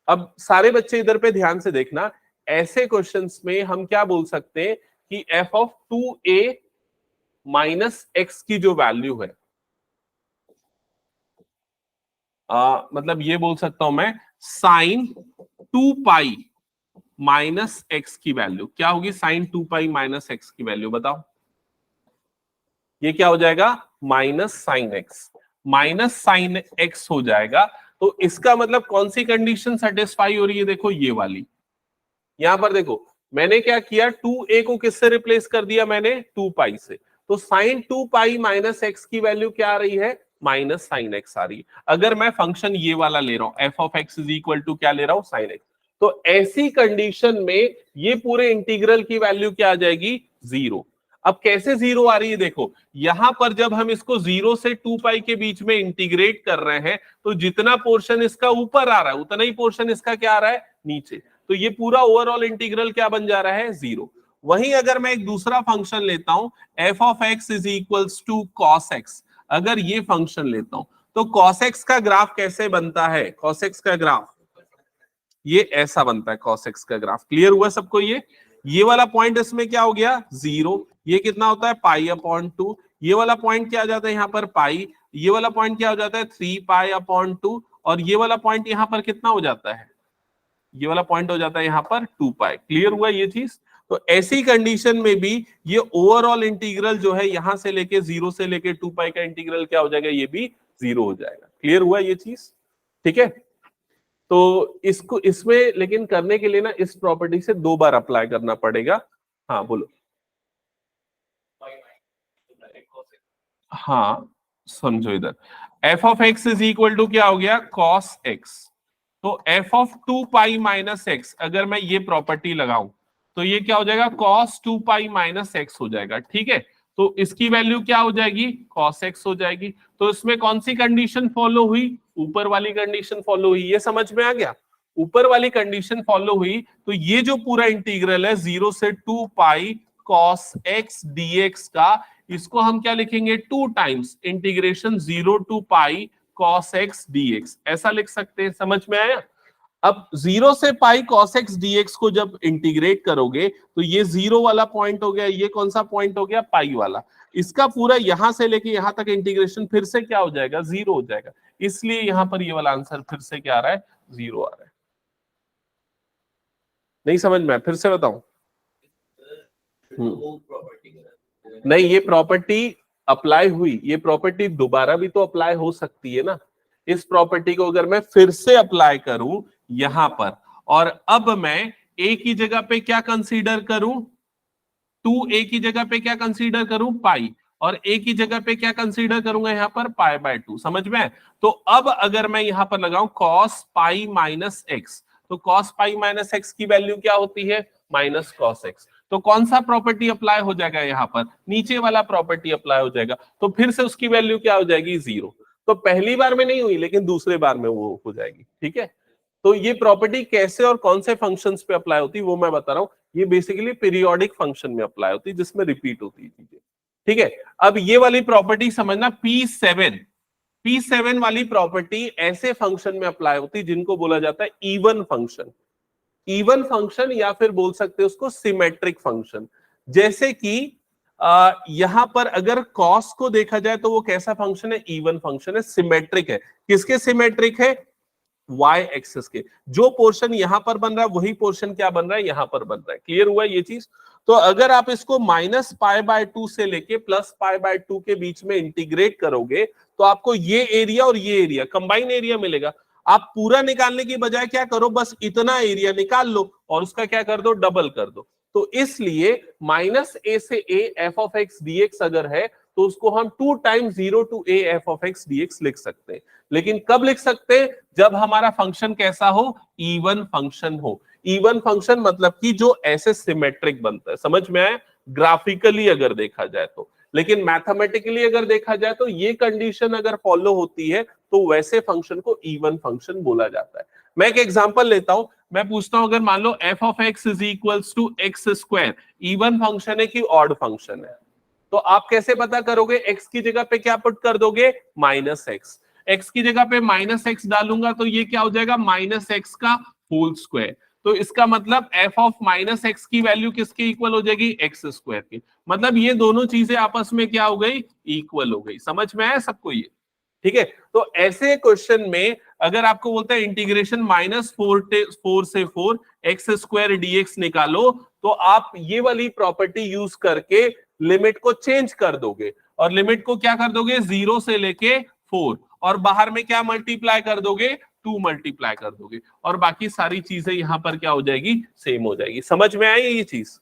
[SPEAKER 1] अब सारे बच्चे इधर पे ध्यान से देखना, ऐसे क्वेश्चंस में हम क्या बोल सकते हैं कि f of 2a minus x की जो वैल्यू है, मतलब ये बोल सकता हूं मैं साइन 2 पाई माइनस एक्स की वैल्यू क्या होगी, साइन 2 पाई माइनस एक्स की वैल्यू बताओ, ये क्या हो जाएगा minus sign x, minus sine x हो जाएगा। तो इसका मतलब कौन सी कंडीशन सेटिस्फाई हो रही है, देखो ये वाली। यहां पर देखो मैंने क्या किया, 2a को किससे रिप्लेस कर दिया मैंने 2 पाई से, तो साइन 2 पाई माइनस एक्स की वैल्यू क्या आ रही है माइनस साइन एक्स आ रही है। अगर मैं फंक्शन ये वाला ले रहा हूं f of x is equal to क्या ले रहा हूं साइन एक्स, तो ऐसी कंडीशन में ये पूरे इंटीग्रल की वैल्यू क्या आ जाएगी 0। अब कैसे 0 आ रही है, देखो यहां पर जब हम इसको 0 से 2 पाई के बीच में इंटीग्रेट कर रहे हैं, तो जितना पोर्शन इसका ऊपर आ रहा है उतना ही पोर्शन इसका क्या आ रहा है नीचे, तो ये पूरा ओवरऑल इंटीग्रल क्या बन जा रहा है 0। वहीं अगर मैं एक दूसरा फंक्शन लेता हूं f of x is equals to cos x, अगर ये फंक्शन लेता हूं तो कॉस एक्स का ग्राफ कैसे बनता है, कॉस एक्स का ग्राफ ये ऐसा बनता है, कॉस एक्स का ग्राफ। क्लियर हुआ सबको, ये वाला पॉइंट इसमें क्या हो गया 0, ये कितना होता है पाई अपॉन 2, ये वाला पॉइंट क्या आ जाता है यहाँ पर पाई, ये वाला पॉइंट क्या हो जाता है 3 पाई अपॉन 2, और ये वाला पॉइंट यहाँ पर कितना हो जाता है, ये वाला पॉइंट हो जाता है यहाँ पर 2 पाई। क्लियर हुआ ये चीज। तो ऐसी कंडीशन में भी ये ओवरऑल इंटीग्रल जो है यहां से लेके 0 से लेके 2 पाई का इंटीग्रल क्या हो जाएगा, ये भी 0 हो जाएगा। क्लियर हुआ ये चीज, ठीक है। तो इसको इसमें लेकिन करने के लिए ना इस प्रॉपर्टी से 2 बार अप्लाई करना पड़ेगा। हाँ बोलो। हाँ समझो इधर, f of x is equal to क्या हो गया कॉस एक्स, तो f of 2 pi minus x अगर मैं ये प्रॉपर्टी लगाऊं तो ये क्या हो जाएगा कॉस 2 पाई माइनस एक्स हो जाएगा, ठीक है। तो इसकी वैल्यू क्या हो जाएगी कॉस एक्स हो जाएगी। तो इसमें कौन सी कंडीशन फॉलो हुई, ऊपर वाली कंडीशन फॉलो हुई, ये समझ में आ गया, ऊपर वाली कंडीशन फॉलो हुई। तो ये जो पूरा इंटीग्रल है 0 से 2 पाई कॉस एक्स डीएक्स का, इसको हम क्या लिखेंगे 2 times integration 0 to pi cos x dx, ऐसा लिख सकते हैं। समझ में आया। अब 0 से पाई cos x dx को जब इंटीग्रेट करोगे तो ये 0 वाला पॉइंट हो गया, ये कौन सा पॉइंट हो गया पाई वाला, इसका पूरा यहां से लेके यहां तक इंटीग्रेशन फिर से क्या हो जाएगा 0 हो जाएगा, इसलिए यहां पर ये वाला आंसर फिर से क्या आ रहा है 0 आ रहा है। नहीं समझ में, फिर से बताऊं। नहीं, ये प्रॉपर्टी अप्लाई हुई, ये प्रॉपर्टी दोबारा भी तो अप्लाई हो सकती है ना। इस प्रॉपर्टी को अगर मैं फिर से अप्लाई करूं यहां पर, और अब मैं a की जगह पे क्या कंसीडर करूं 2a की जगह पे क्या कंसीडर करूं पाई, और a की जगह पे क्या कंसीडर करूंगा यहाँ पर पाई बाय 2। समझ में। तो अब अगर मैं यहां पर लगाऊं cos पाई माइनस एक्स, तो cos पाई माइनस एक्स की वैल्यू क्या होती है माइनस cos एक्स, तो कौन सा प्रॉपर्टी अप्लाई हो जाएगा यहाँ पर नीचे वाला प्रॉपर्टी अप्लाई हो जाएगा, तो फिर से उसकी वैल्यू क्या हो जाएगी 0। तो पहली बार में नहीं हुई लेकिन दूसरे बार में वो हो जाएगी, ठीक है। तो ये प्रॉपर्टी कैसे और कौन से फंक्शंस पे अप्लाई होती है वो मैं बता रहा हूं। ये बेसिकली पीरियोडिक फंक्शन में अप्लाई होती है जिसमें रिपीट होती है चीजें, ठीक है। अब ये वाली प्रॉपर्टी समझना, P7 वाली प्रॉपर्टी ऐसे फंक्शन में अप्लाई होती है जिनको बोला जाता है इवन फंक्शन, इवन फंक्शन, या फिर बोल सकते हैं उसको सिमेट्रिक फंक्शन। जैसे कि यहां पर अगर कॉस को देखा जाए तो वो कैसा फंक्शन है इवन फंक्शन है, सिमेट्रिक है। किसके सिमेट्रिक है y एक्सिस के, जो पोर्शन यहां पर बन रहा है वही पोर्शन क्या बन रहा है यहां पर बन रहा है। क्लियर हुआ ये चीज। तो अगर आप इसको माइनस पाई बाय 2 से लेके प्लस पाई बाय 2 के बीच में इंटीग्रेट करोगे तो आपको ये एरिया और ये एरिया कंबाइन एरिया मिलेगा। आप पूरा निकालने की बजाय क्या करो बस इतना एरिया निकाल लो और उसका क्या कर दो डबल कर दो। तो इसलिए माइनस ए से a f of x dx अगर है तो उसको हम 2 times 0 to a f of x dx लिख सकते हैं। लेकिन कब लिख सकते हैं जब हमारा फंक्शन कैसा हो इवन फंक्शन हो। इवन फंक्शन मतलब कि जो ऐसे सिमेट्रिक बनता है। समझ में आया, ग्राफिकली अगर देखा जाए तो लेकिन मैथमेटिकली अगर देखा जाए तो ये कंडीशन अगर फॉलो होती है तो वैसे फंक्शन को इवन फंक्शन बोला जाता है। मैं एक एग्जांपल लेता हूं, मैं पूछता हूं अगर मान लो f of x is equals to x square, even function है कि ऑड फंक्शन है, तो आप कैसे पता करोगे? x की जगह पे क्या पुट कर दोगे? Minus x. x की जगह पे माइनस एक्स डालूंगा तो ये क्या हो जाएगा? माइनस एक्स का होल स्क्वायर। तो इसका मतलब f ऑफ माइनस एक्स की वैल्यू किसके इक्वल हो जाएगी? एक्स स्क्वायर की। मतलब ये दोनों चीजें आपस में क्या हो गई? इक्वल हो गई। समझ में आया सबको ये? ठीक है, तो ऐसे क्वेश्चन में अगर आपको बोलता है इंटीग्रेशन -4 से 4 एक्स स्क्वायर डीएक्स निकालो, तो आप ये वाली प्रॉपर्टी यूज करके लिमिट को चेंज कर दोगे और लिमिट को क्या कर दोगे? 0 से लेके 4, और बाहर में क्या मल्टीप्लाई कर दोगे? 2 मल्टीप्लाई कर दोगे, और बाकी सारी चीजें यहां पर क्या हो जाएगी? सेम हो जाएगी। समझ में आई ये चीज?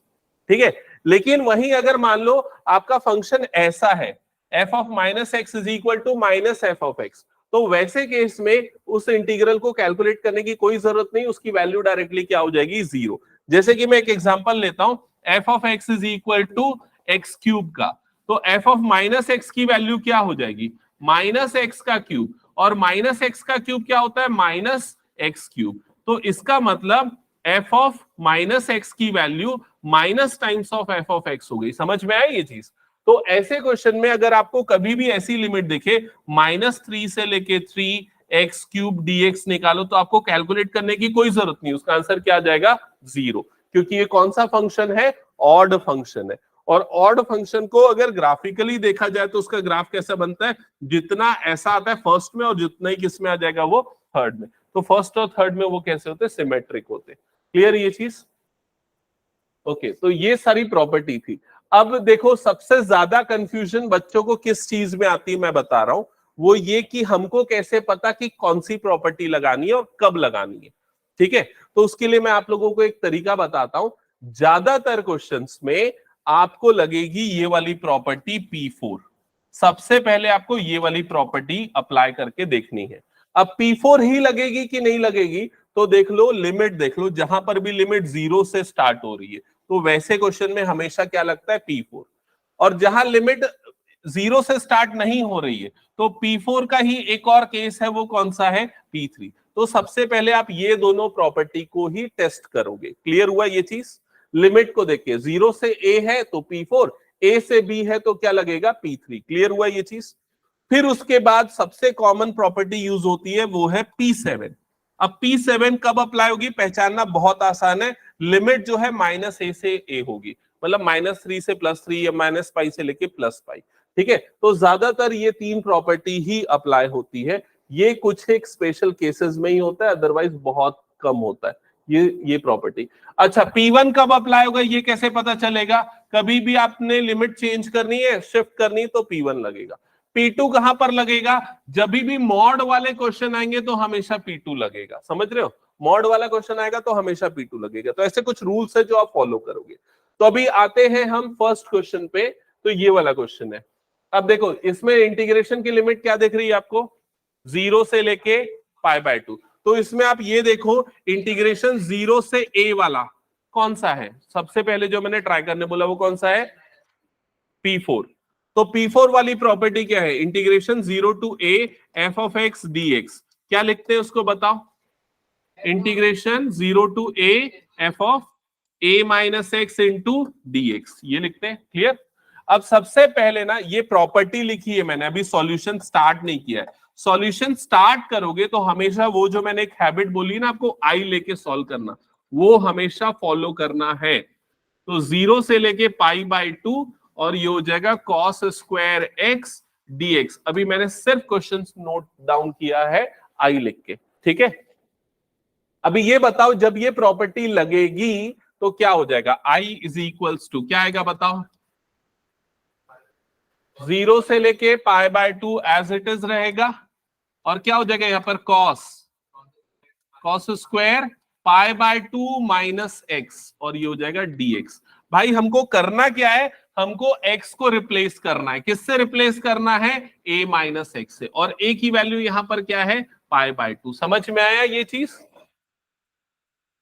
[SPEAKER 1] ठीक है, लेकिन वहीं अगर मान लो आपका फंक्शन ऐसा है f of minus x is equal to minus f of x, तो वैसे केस में उस इंटीग्रल को कैलकुलेट करने की कोई जरूरत नहीं, उसकी वैल्यू डायरेक्टली क्या हो जाएगी? 0। जैसे कि मैं एक एग्जांपल लेता हूं, f of x is equal to x cube का, तो f ऑफ माइनस एक्स की वैल्यू क्या हो जाएगी? माइनस एक्स का क्यूब, और माइनस एक्स का क्यूब क्या होता है? Minus x cube. तो इसका मतलब f ऑफ माइनस एक्स की value minus times of f of x हो गई। समझ में आई ये चीज? तो ऐसे क्वेश्चन में अगर आपको कभी भी ऐसी लिमिट दिखे -3 से लेके 3 एक्स क्यूब डीएक्स निकालो, तो आपको कैलकुलेट करने की कोई जरूरत नहीं, उसका आंसर क्या आ जाएगा? 0, क्योंकि ये कौन सा फंक्शन है? ऑड फंक्शन है। और ऑड फंक्शन को अगर ग्राफिकली देखा जाए तो उसका ग्राफ कैसा बनता है? जितना ऐसा आता है फर्स्ट में और जितना ही किस में आ जाएगा? वो थर्ड में। तो फर्स्ट और थर्ड में वो कैसे होते हैं? सिमेट्रिक होते। क्लियर ये चीज? ओके, तो ये सारी प्रॉपर्टी थी। अब देखो, सबसे ज्यादा कंफ्यूजन बच्चों को किस चीज में आती है मैं बता रहा हूं, वो ये कि हमको कैसे पता कि कौन सी प्रॉपर्टी लगानी है और कब लगानी है। ठीक है, तो उसके लिए मैं आप लोगों को एक तरीका बताता हूं। ज्यादातर क्वेश्चंस में आपको लगेगी ये वाली प्रॉपर्टी P4। सबसे पहले आपको ये वाली प्रॉपर्टी अप्लाई करके देखनी है। अब P4 ही लगेगी कि नहीं लगेगी, तो देख लो, लिमिट देख लो, जहां पर भी लिमिट 0 से स्टार्ट हो रही है तो वैसे क्वेश्चन में हमेशा क्या लगता है? P4। और जहां लिमिट 0 से स्टार्ट नहीं हो रही है तो P4 का ही एक और केस है, वो कौन सा है? P3। तो सबसे पहले आप ये दोनों प्रॉपर्टी को ही टेस्ट करोगे। क्लियर हुआ ये चीज? लिमिट को देखिए, 0 से a है तो P4, a से b है तो क्या लगेगा? P3। क्लियर हुआ ये चीज? फिर उसके बाद सबसे कॉमन प्रॉपर्टी यूज होती है, वो है P7। अब P7 कब अप्लाई होगी? पहचानना बहुत आसान है। लिमिट जो है -a से a होगी, मतलब -3 से +3 या -π से लेके +π। ठीक है, तो ज्यादातर ये तीन प्रॉपर्टी ही अप्लाई होती है। ये कुछ एक स्पेशल केसेस में ही होता है, अदरवाइज बहुत कम होता है ये प्रॉपर्टी। अच्छा, P1 कब अप्लाई होगा ये कैसे पता चलेगा? कभी भी आपने लिमिट चेंज करनी है, शिफ्ट करनी है, तो P1 लगेगा। P2 कहां पर लगेगा? जब भी मॉड वाले क्वेश्चन आएंगे तो हमेशा P2 लगेगा। समझ रहे हो? मॉड वाला क्वेश्चन आएगा तो हमेशा P2 लगेगा। तो ऐसे कुछ रूल्स है जो आप फॉलो करोगे। तो अभी आते हैं हम फर्स्ट क्वेश्चन पे। तो ये वाला क्वेश्चन है। अब देखो, इसमें इंटीग्रेशन की लिमिट क्या दिख रही है आपको? 0 से लेके π/2। तो इसमें आप ये देखो, इंटीग्रेशन 0 से a वाला कौन सा है? सबसे पहले जो मैंने ट्राई करने बोला वो कौन सा है? P4। तो P4 वाली प्रॉपर्टी क्या है? Integration 0 to a f of x dx। क्या लिखते हैं उसको बताओ? Integration 0 to a f of a minus x into dx, ये लिखते हैं। क्लियर? अब सबसे पहले ना, ये प्रॉपर्टी लिखी है मैंने, अभी सॉल्यूशन स्टार्ट नहीं किया है। सॉल्यूशन स्टार्ट करोगे तो हमेशा वो जो मैंने एक हैबिट बोली ना आपको, आई लेके सॉल्व करना, वो हमेशा फॉलो करना है। तो 0 से लेके π/2 और ये हो जाएगा cos स्क्वायर x dx। अभी मैंने सिर्फ क्वेश्चन नोट डाउन किया है आई लिख के। ठीक है, अभी ये बताओ, जब ये प्रॉपर्टी लगेगी तो क्या हो जाएगा? i इज इक्वल्स टू क्या आएगा बताओ? 0 से लेके π/2 एज इट इज रहेगा, और क्या हो जाएगा यहाँ पर? cos स्क्वायर π/2 माइनस एक्स, और ये हो जाएगा dx। भाई हमको करना क्या है? हमको x को रिप्लेस करना है। किससे रिप्लेस करना है? a माइनस एक्स से, और a की वैल्यू यहां पर क्या है? π/2। समझ में आया ये चीज?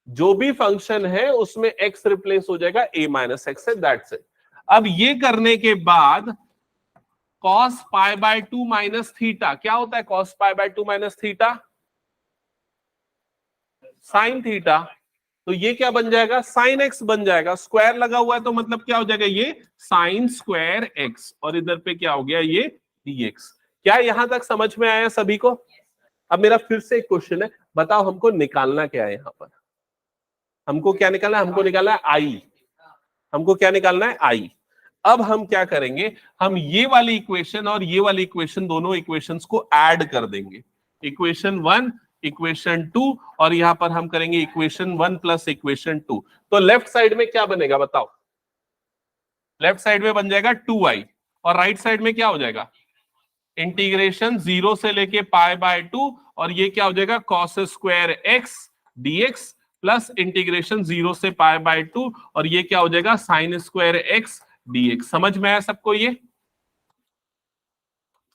[SPEAKER 1] जो भी फंक्शन है उसमें x रिप्लेस हो जाएगा a माइनस एक्स से, दैट्स इट। अब ये करने के बाद cos pi by 2 minus theta. क्या होता है cos pi by 2 minus theta? Sine theta. तो ये क्या बन जाएगा? साइन एक्स बन जाएगा। स्क्वायर लगा हुआ है तो मतलब क्या हो जाएगा? ये साइन स्क्वायर एक्स, और इधर पे क्या हो गया? ये dx। क्या यहां तक समझ में आया सभी को? अब मेरा फिर से एक क्वेश्चन है, बताओ हमको निकालना क्या है? यहां पर हमको क्या निकालना है? हमको निकालना है आई। हमको क्या निकालना है? आई। अब हम क्या करेंगे? हम ये वाली इक्वेशन और ये वाली इक्वेशन, दोनों इक्वेशंस को ऐड कर देंगे। इक्वेशन 1, इक्वेशन 2, और यहां पर हम करेंगे इक्वेशन 1 प्लस इक्वेशन 2। तो लेफ्ट साइड में क्या बनेगा बताओ? लेफ्ट साइड में बन जाएगा 2i, और राइट साइड में क्या हो जाएगा? इंटीग्रेशन 0 से लेके पाई बाय 2, और ये क्या हो जाएगा? Cos square x dx plus integration 0 से पाई बाय 2, और ये क्या हो जाएगा? Sine square x dx। समझ में आया सबको ये?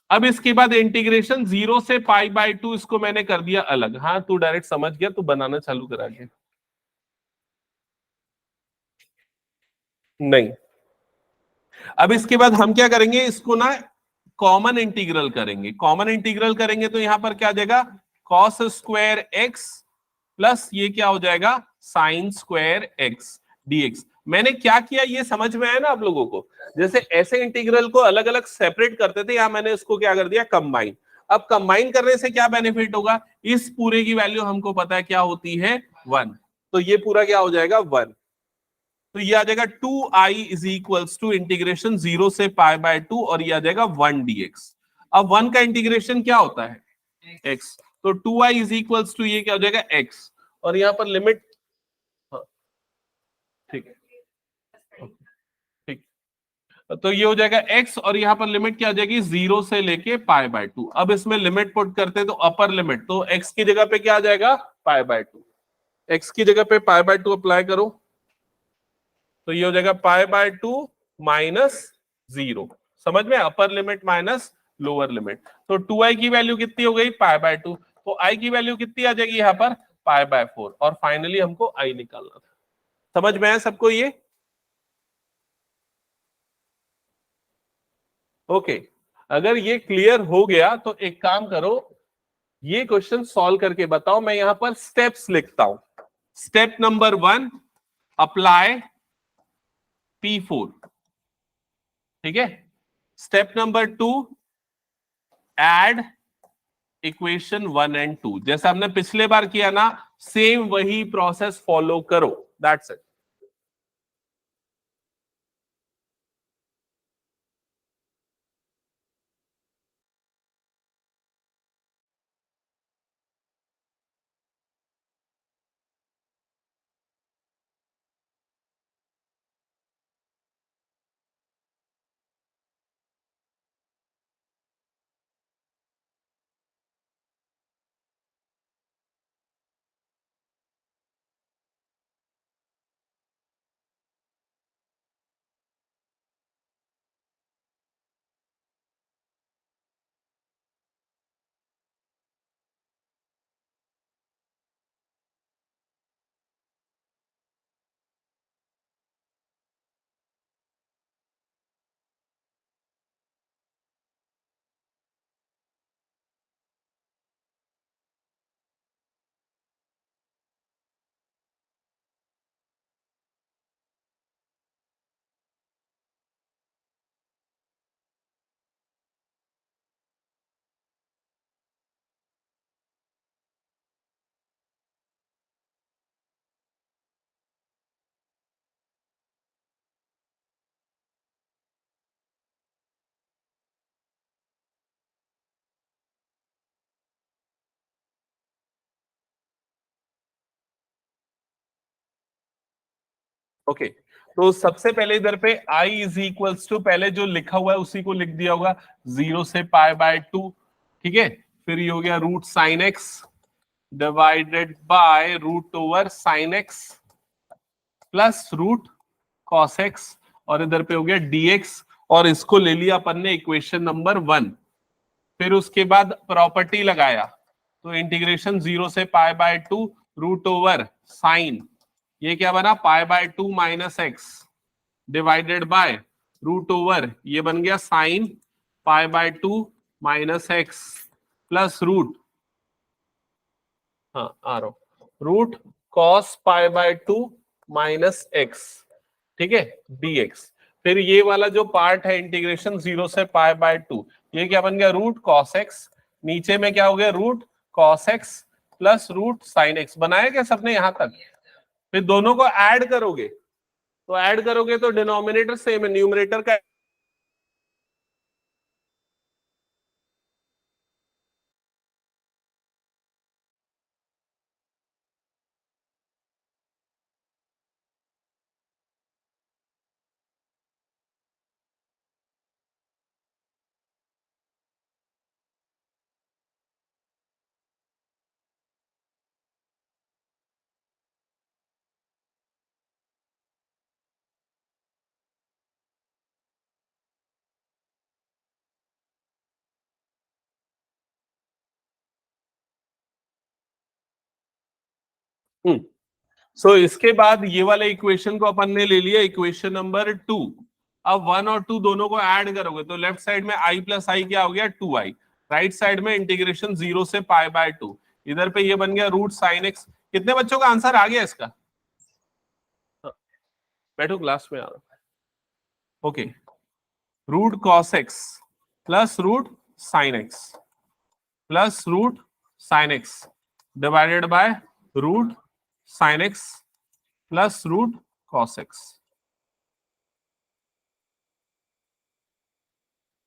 [SPEAKER 1] अब इसके बाद इंटीग्रेशन 0 से पाई बाय 2, इसको मैंने कर दिया अलग। हाँ, तू डायरेक्ट समझ गया, तू बनाना चालू करा गया। नहीं, अब इसके बाद हम क्या करेंगे? इसको ना कॉमन इंटीग्रल करेंगे। कॉमन इंटीग्रल करेंगे तो यहां पर क्या आ जाएगा? कॉस स्क्वायर एक्स प्लस ये क्या हो जाएगा? Sine square x dx। मैंने क्या किया ये समझ में आया ना आप लोगों को? जैसे ऐसे इंटीग्रल को अलग अलग सेपरेट करते थे, यहां मैंने इसको क्या कर दिया? कंबाइन। अब कंबाइन करने से क्या बेनिफिट होगा? इस पूरे की वैल्यू हमको पता है क्या होती है? 1। तो ये पूरा क्या हो जाएगा? 1। तो ये आ जाएगा 2i is equals to integration 0 से पाई बाय 2, और ये आ जाएगा 1 dx। अब 1 का इंटीग्रेशन क्या होता है? x। तो 2i इज इक्वल्स टू ये क्या हो जाएगा? x, और यहां पर लिमिट, हाँ, ठीक है, ठीक। तो ये हो जाएगा x, और यहां पर लिमिट क्या हो जाएगी? 0 से लेके पाई बाय 2। अब इसमें लिमिट पुट करते हैं तो अपर लिमिट, तो x की जगह पे क्या आ जाएगा? पाई बाय 2। x की जगह पे पाई बाय 2 अप्लाई करो, तो ये हो जाएगा पाई बाय 2 माइनस 0। समझ में? Upper limit minus lower limit. तो 2i की वैल्यू कितनी हो गई? पाई बाय 2। तो i की वैल्यू कितनी आ जाएगी यहां पर? Pi by 4। और फाइनली हमको i निकालना था। समझ में आया सबको ये? ओके, अगर ये क्लियर हो गया तो एक काम करो, ये क्वेश्चन सॉल्व करके बताओ। मैं यहां पर स्टेप्स लिखता हूं। Step number 1, apply P4। ठीक है। Step number 2, add equation 1 and 2। जैसा हमने पिछले बार किया ना, सेम वही प्रोसेस फॉलो करो। That's it. ओके, तो सबसे पहले इधर पे i इज इक्वल्स टू, पहले जो लिखा हुआ है उसी को लिख दिया होगा, 0 से पाई बाय 2। ठीक है। फिर ये हो गया root sine x divided by root over sine x plus root cos x, और इधर पे हो गया dx, और इसको ले लिया अपन ने इक्वेशन नंबर 1। फिर उसके बाद प्रॉपर्टी लगाया, तो इंटीग्रेशन 0 से pi by 2 root over sine, ये क्या बना? Pi by 2 minus x divided by root over, ये बन गया sine pi by 2 minus x plus root, हाँ आ रहा हूं, root cos pi by 2 minus x, ठीक है, dx। फिर ये वाला जो पार्ट है इंटीग्रेशन 0 से पाई बाय 2, ये क्या बन गया, रूट कॉस एक्स, नीचे में क्या हो गया, root cos x plus root sine x. बनाया क्या सबने यहां तक? फिर दोनों को ऐड करोगे, तो ऐड करोगे तो डिनोमिनेटर सेम है, न्यूमरेटर का सो इसके बाद ये वाले इक्वेशन को अपन ने ले लिया, इक्वेशन नंबर 2। अब 1 और 2 दोनों को ऐड करोगे तो लेफ्ट साइड में i प्लस आई क्या हो गया, 2i, राइट साइड में इंटीग्रेशन 0 से पाई बाय 2, इधर पे ये बन गया रूट साइन एक्स। कितने बच्चों का आंसर आ गया इसका? हाँ, बैठो क्लास में आ रहा हूं। Okay, root cos x plus root sine x plus root sine x divided by root sine x plus root cos x,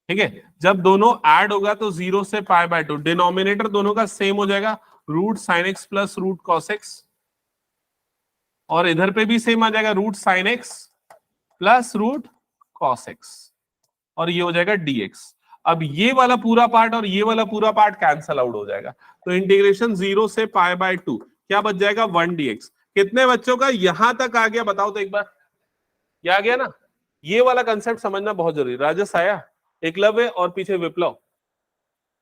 [SPEAKER 1] ठीक है। जब दोनों ऐड होगा तो 0 से पाई बाय 2, डिनोमिनेटर दोनों का सेम हो जाएगा, root sine x plus root cos x, और इधर पे भी सेम आ जाएगा, root sine x plus root cos x, और ये हो जाएगा dx। अब ये वाला पूरा पार्ट और ये वाला पूरा पार्ट कैंसल आउट हो जाएगा, तो इंटीग्रेशन 0 से पाई बाय 2 क्या बच जाएगा, 1 dx। कितने बच्चों का यहां तक आ गया बताओ तो एक बार, क्या आ गया ना? ये वाला कंसेप्ट समझना बहुत जरूरी। राजस आया, एकलव्य और पीछे विप्लव,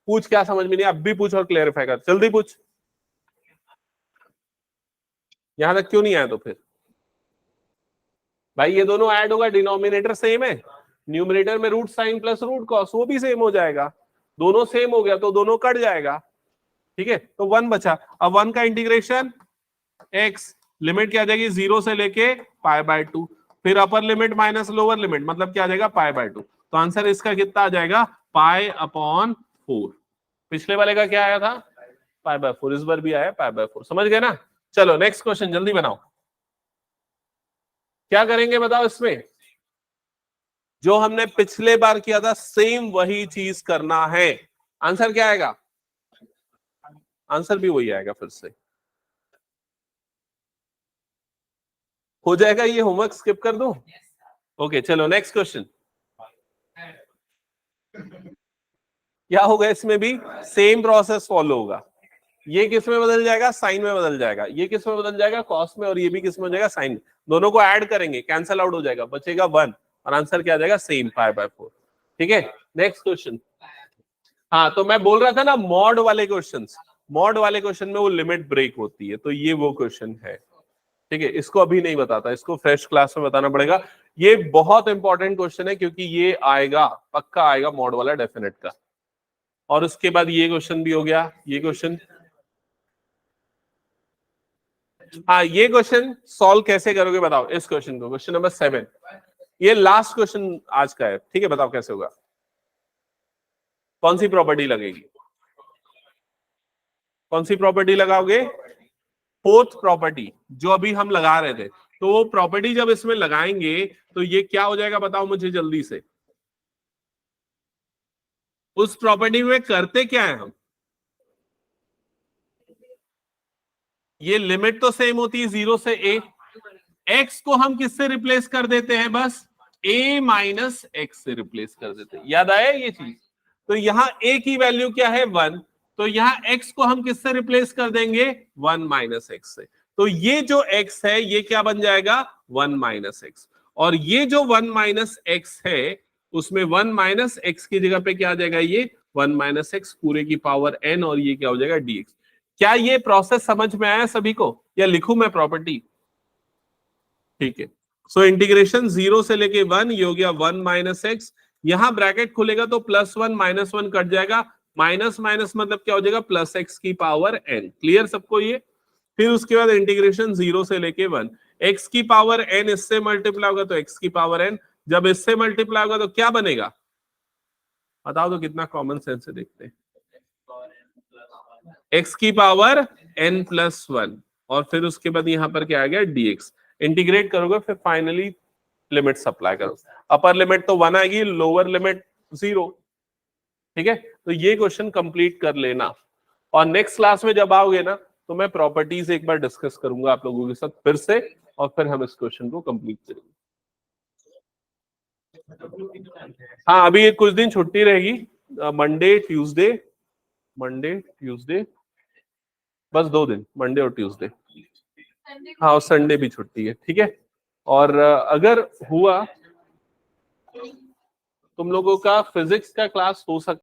[SPEAKER 1] पूछ क्या समझ में नहीं, अब भी पूछ और क्लेरिफाई कर, जल्दी पूछ। यहां तक क्यों नहीं आया तो फिर भाई, ये दोनों ऐड होगा, डिनोमिनेटर सेम है, न्यूमरेटर में root sine plus root cos, वो भी सेम हो जाएगा, दोनों सेम हो गया तो दोनों कट जाएगा, ठीक है। तो 1 बचा। अब 1 का इंटीग्रेशन x, लिमिट क्या आ जाएगी, 0 से लेके पाई बाय 2, फिर upper limit minus lower limit, मतलब क्या आ जाएगा, पाई बाय 2। तो आंसर इसका कितना आ जाएगा, पाई अपॉन 4। पिछले वाले का क्या आया था, पाई बाय 4, इस बार भी आया पाई बाय 4। समझ गए ना? चलो नेक्स्ट क्वेश्चन जल्दी बनाओ। क्या करेंगे बताओ इसमें? जो हमने पिछले बार किया था सेम वही चीज करना है। आंसर क्या आएगा? आंसर भी वही आएगा फिर से। हो जाएगा ये, होमवर्क स्किप कर दूं? ओके चलो नेक्स्ट क्वेश्चन। क्या होगा इसमें भी? सेम प्रोसेस फॉलो होगा। ये किस में बदल जाएगा, साइन में बदल जाएगा, ये किस में बदल जाएगा, कॉस में, और ये भी किस में हो जाएगा, साइन। दोनों को ऐड करेंगे, कैंसल आउट हो जाएगा, बचेगा 1, और आंसर क्या आ जाएगा, सेम पाई बाय 4। ठीक है, नेक्स्ट क्वेश्चन। हाँ तो मैं बोल रहा था ना, मॉड वाले क्वेश्चंस, मॉड वाले क्वेश्चन में वो लिमिट ब्रेक होती है, तो ये वो क्वेश्चन है, ठीक है। इसको अभी नहीं बताता, इसको फ्रेश क्लास में बताना पड़ेगा। ये बहुत इंपॉर्टेंट क्वेश्चन है क्योंकि ये आएगा, पक्का आएगा मॉड वाला, डेफिनेट का। और उसके बाद ये क्वेश्चन भी हो गया, ये क्वेश्चन। हाँ ये क्वेश्चन सॉल्व कैसे करोगे बताओ, इस क्वेश्चन को, क्वेश्चन नंबर 7, ये लास्ट क्वेश्चन आज का है, ठीक है। बताओ कैसे होगा, कौन सी प्रॉपर्टी लगेगी, कौन सी प्रॉपर्टी लगाओगे? फोर्थ प्रॉपर्टी जो अभी हम लगा रहे थे, तो वो प्रॉपर्टी जब इसमें लगाएंगे तो ये क्या हो जाएगा बताओ मुझे जल्दी से। उस प्रॉपर्टी में करते क्या है हम, ये लिमिट तो सेम होती है 0 से a, x को हम किससे रिप्लेस कर देते हैं, बस a माइनस एक्स से रिप्लेस कर देते हैं। याद आया ये चीज? तो यहां a की वैल्यू क्या है, 1, तो यहां x को हम किससे रिप्लेस कर देंगे, 1 माइनस एक्स से। तो ये जो x है ये क्या बन जाएगा, 1 माइनस एक्स, और ये जो 1 माइनस एक्स है उसमें 1 माइनस एक्स की जगह पे क्या आ जाएगा, ये 1 माइनस एक्स पूरे की पावर n, और ये क्या हो जाएगा, dx। क्या ये प्रोसेस समझ में आया सभी को, या लिखूं मैं प्रॉपर्टी? ठीक है, सो इंटीग्रेशन 0 से लेके 1, ये हो गया 1 माइनस एक्स, यहाँ ब्रैकेट खुलेगा तो +1 -1 कट जाएगा, माइनस माइनस मतलब क्या हो जाएगा +x की पावर n। क्लियर सबको ये? फिर उसके बाद इंटीग्रेशन 0 से लेके 1, x की पावर n इससे मल्टीप्लाई होगा तो x की पावर n, जब इससे मल्टीप्लाई होगा तो क्या बनेगा? बताओ तो कितना कॉमन सेंस है, देखते हैं। x की पावर n+1 और फिर उसके बाद यहाँ पर क्या आ गया dx। इंटीग्रेट करोगे फिर फाइनली लिमिट अप्लाई करो, अपर लिमिट तो 1 आएगी, लोअर लिमिट 0। ठीक है, तो ये क्वेश्चन कंप्लीट कर लेना और नेक्स्ट क्लास में जब आओगे ना तो मैं प्रॉपर्टीज एक बार डिस्कस करूंगा आप लोगों के साथ फिर से, और फिर हम इस क्वेश्चन को कंप्लीट करेंगे। हाँ, अभी ये कुछ दिन छुट्टी रहेगी, मंडे ट्यूसडे, बस 2 दिन, मंडे और ट्यूसडे। हाँ, और संडे भी छुट्टी है। ठीक है, और अगर हुआ तुम लोगों का फिजिक्स का क्लास हो सकता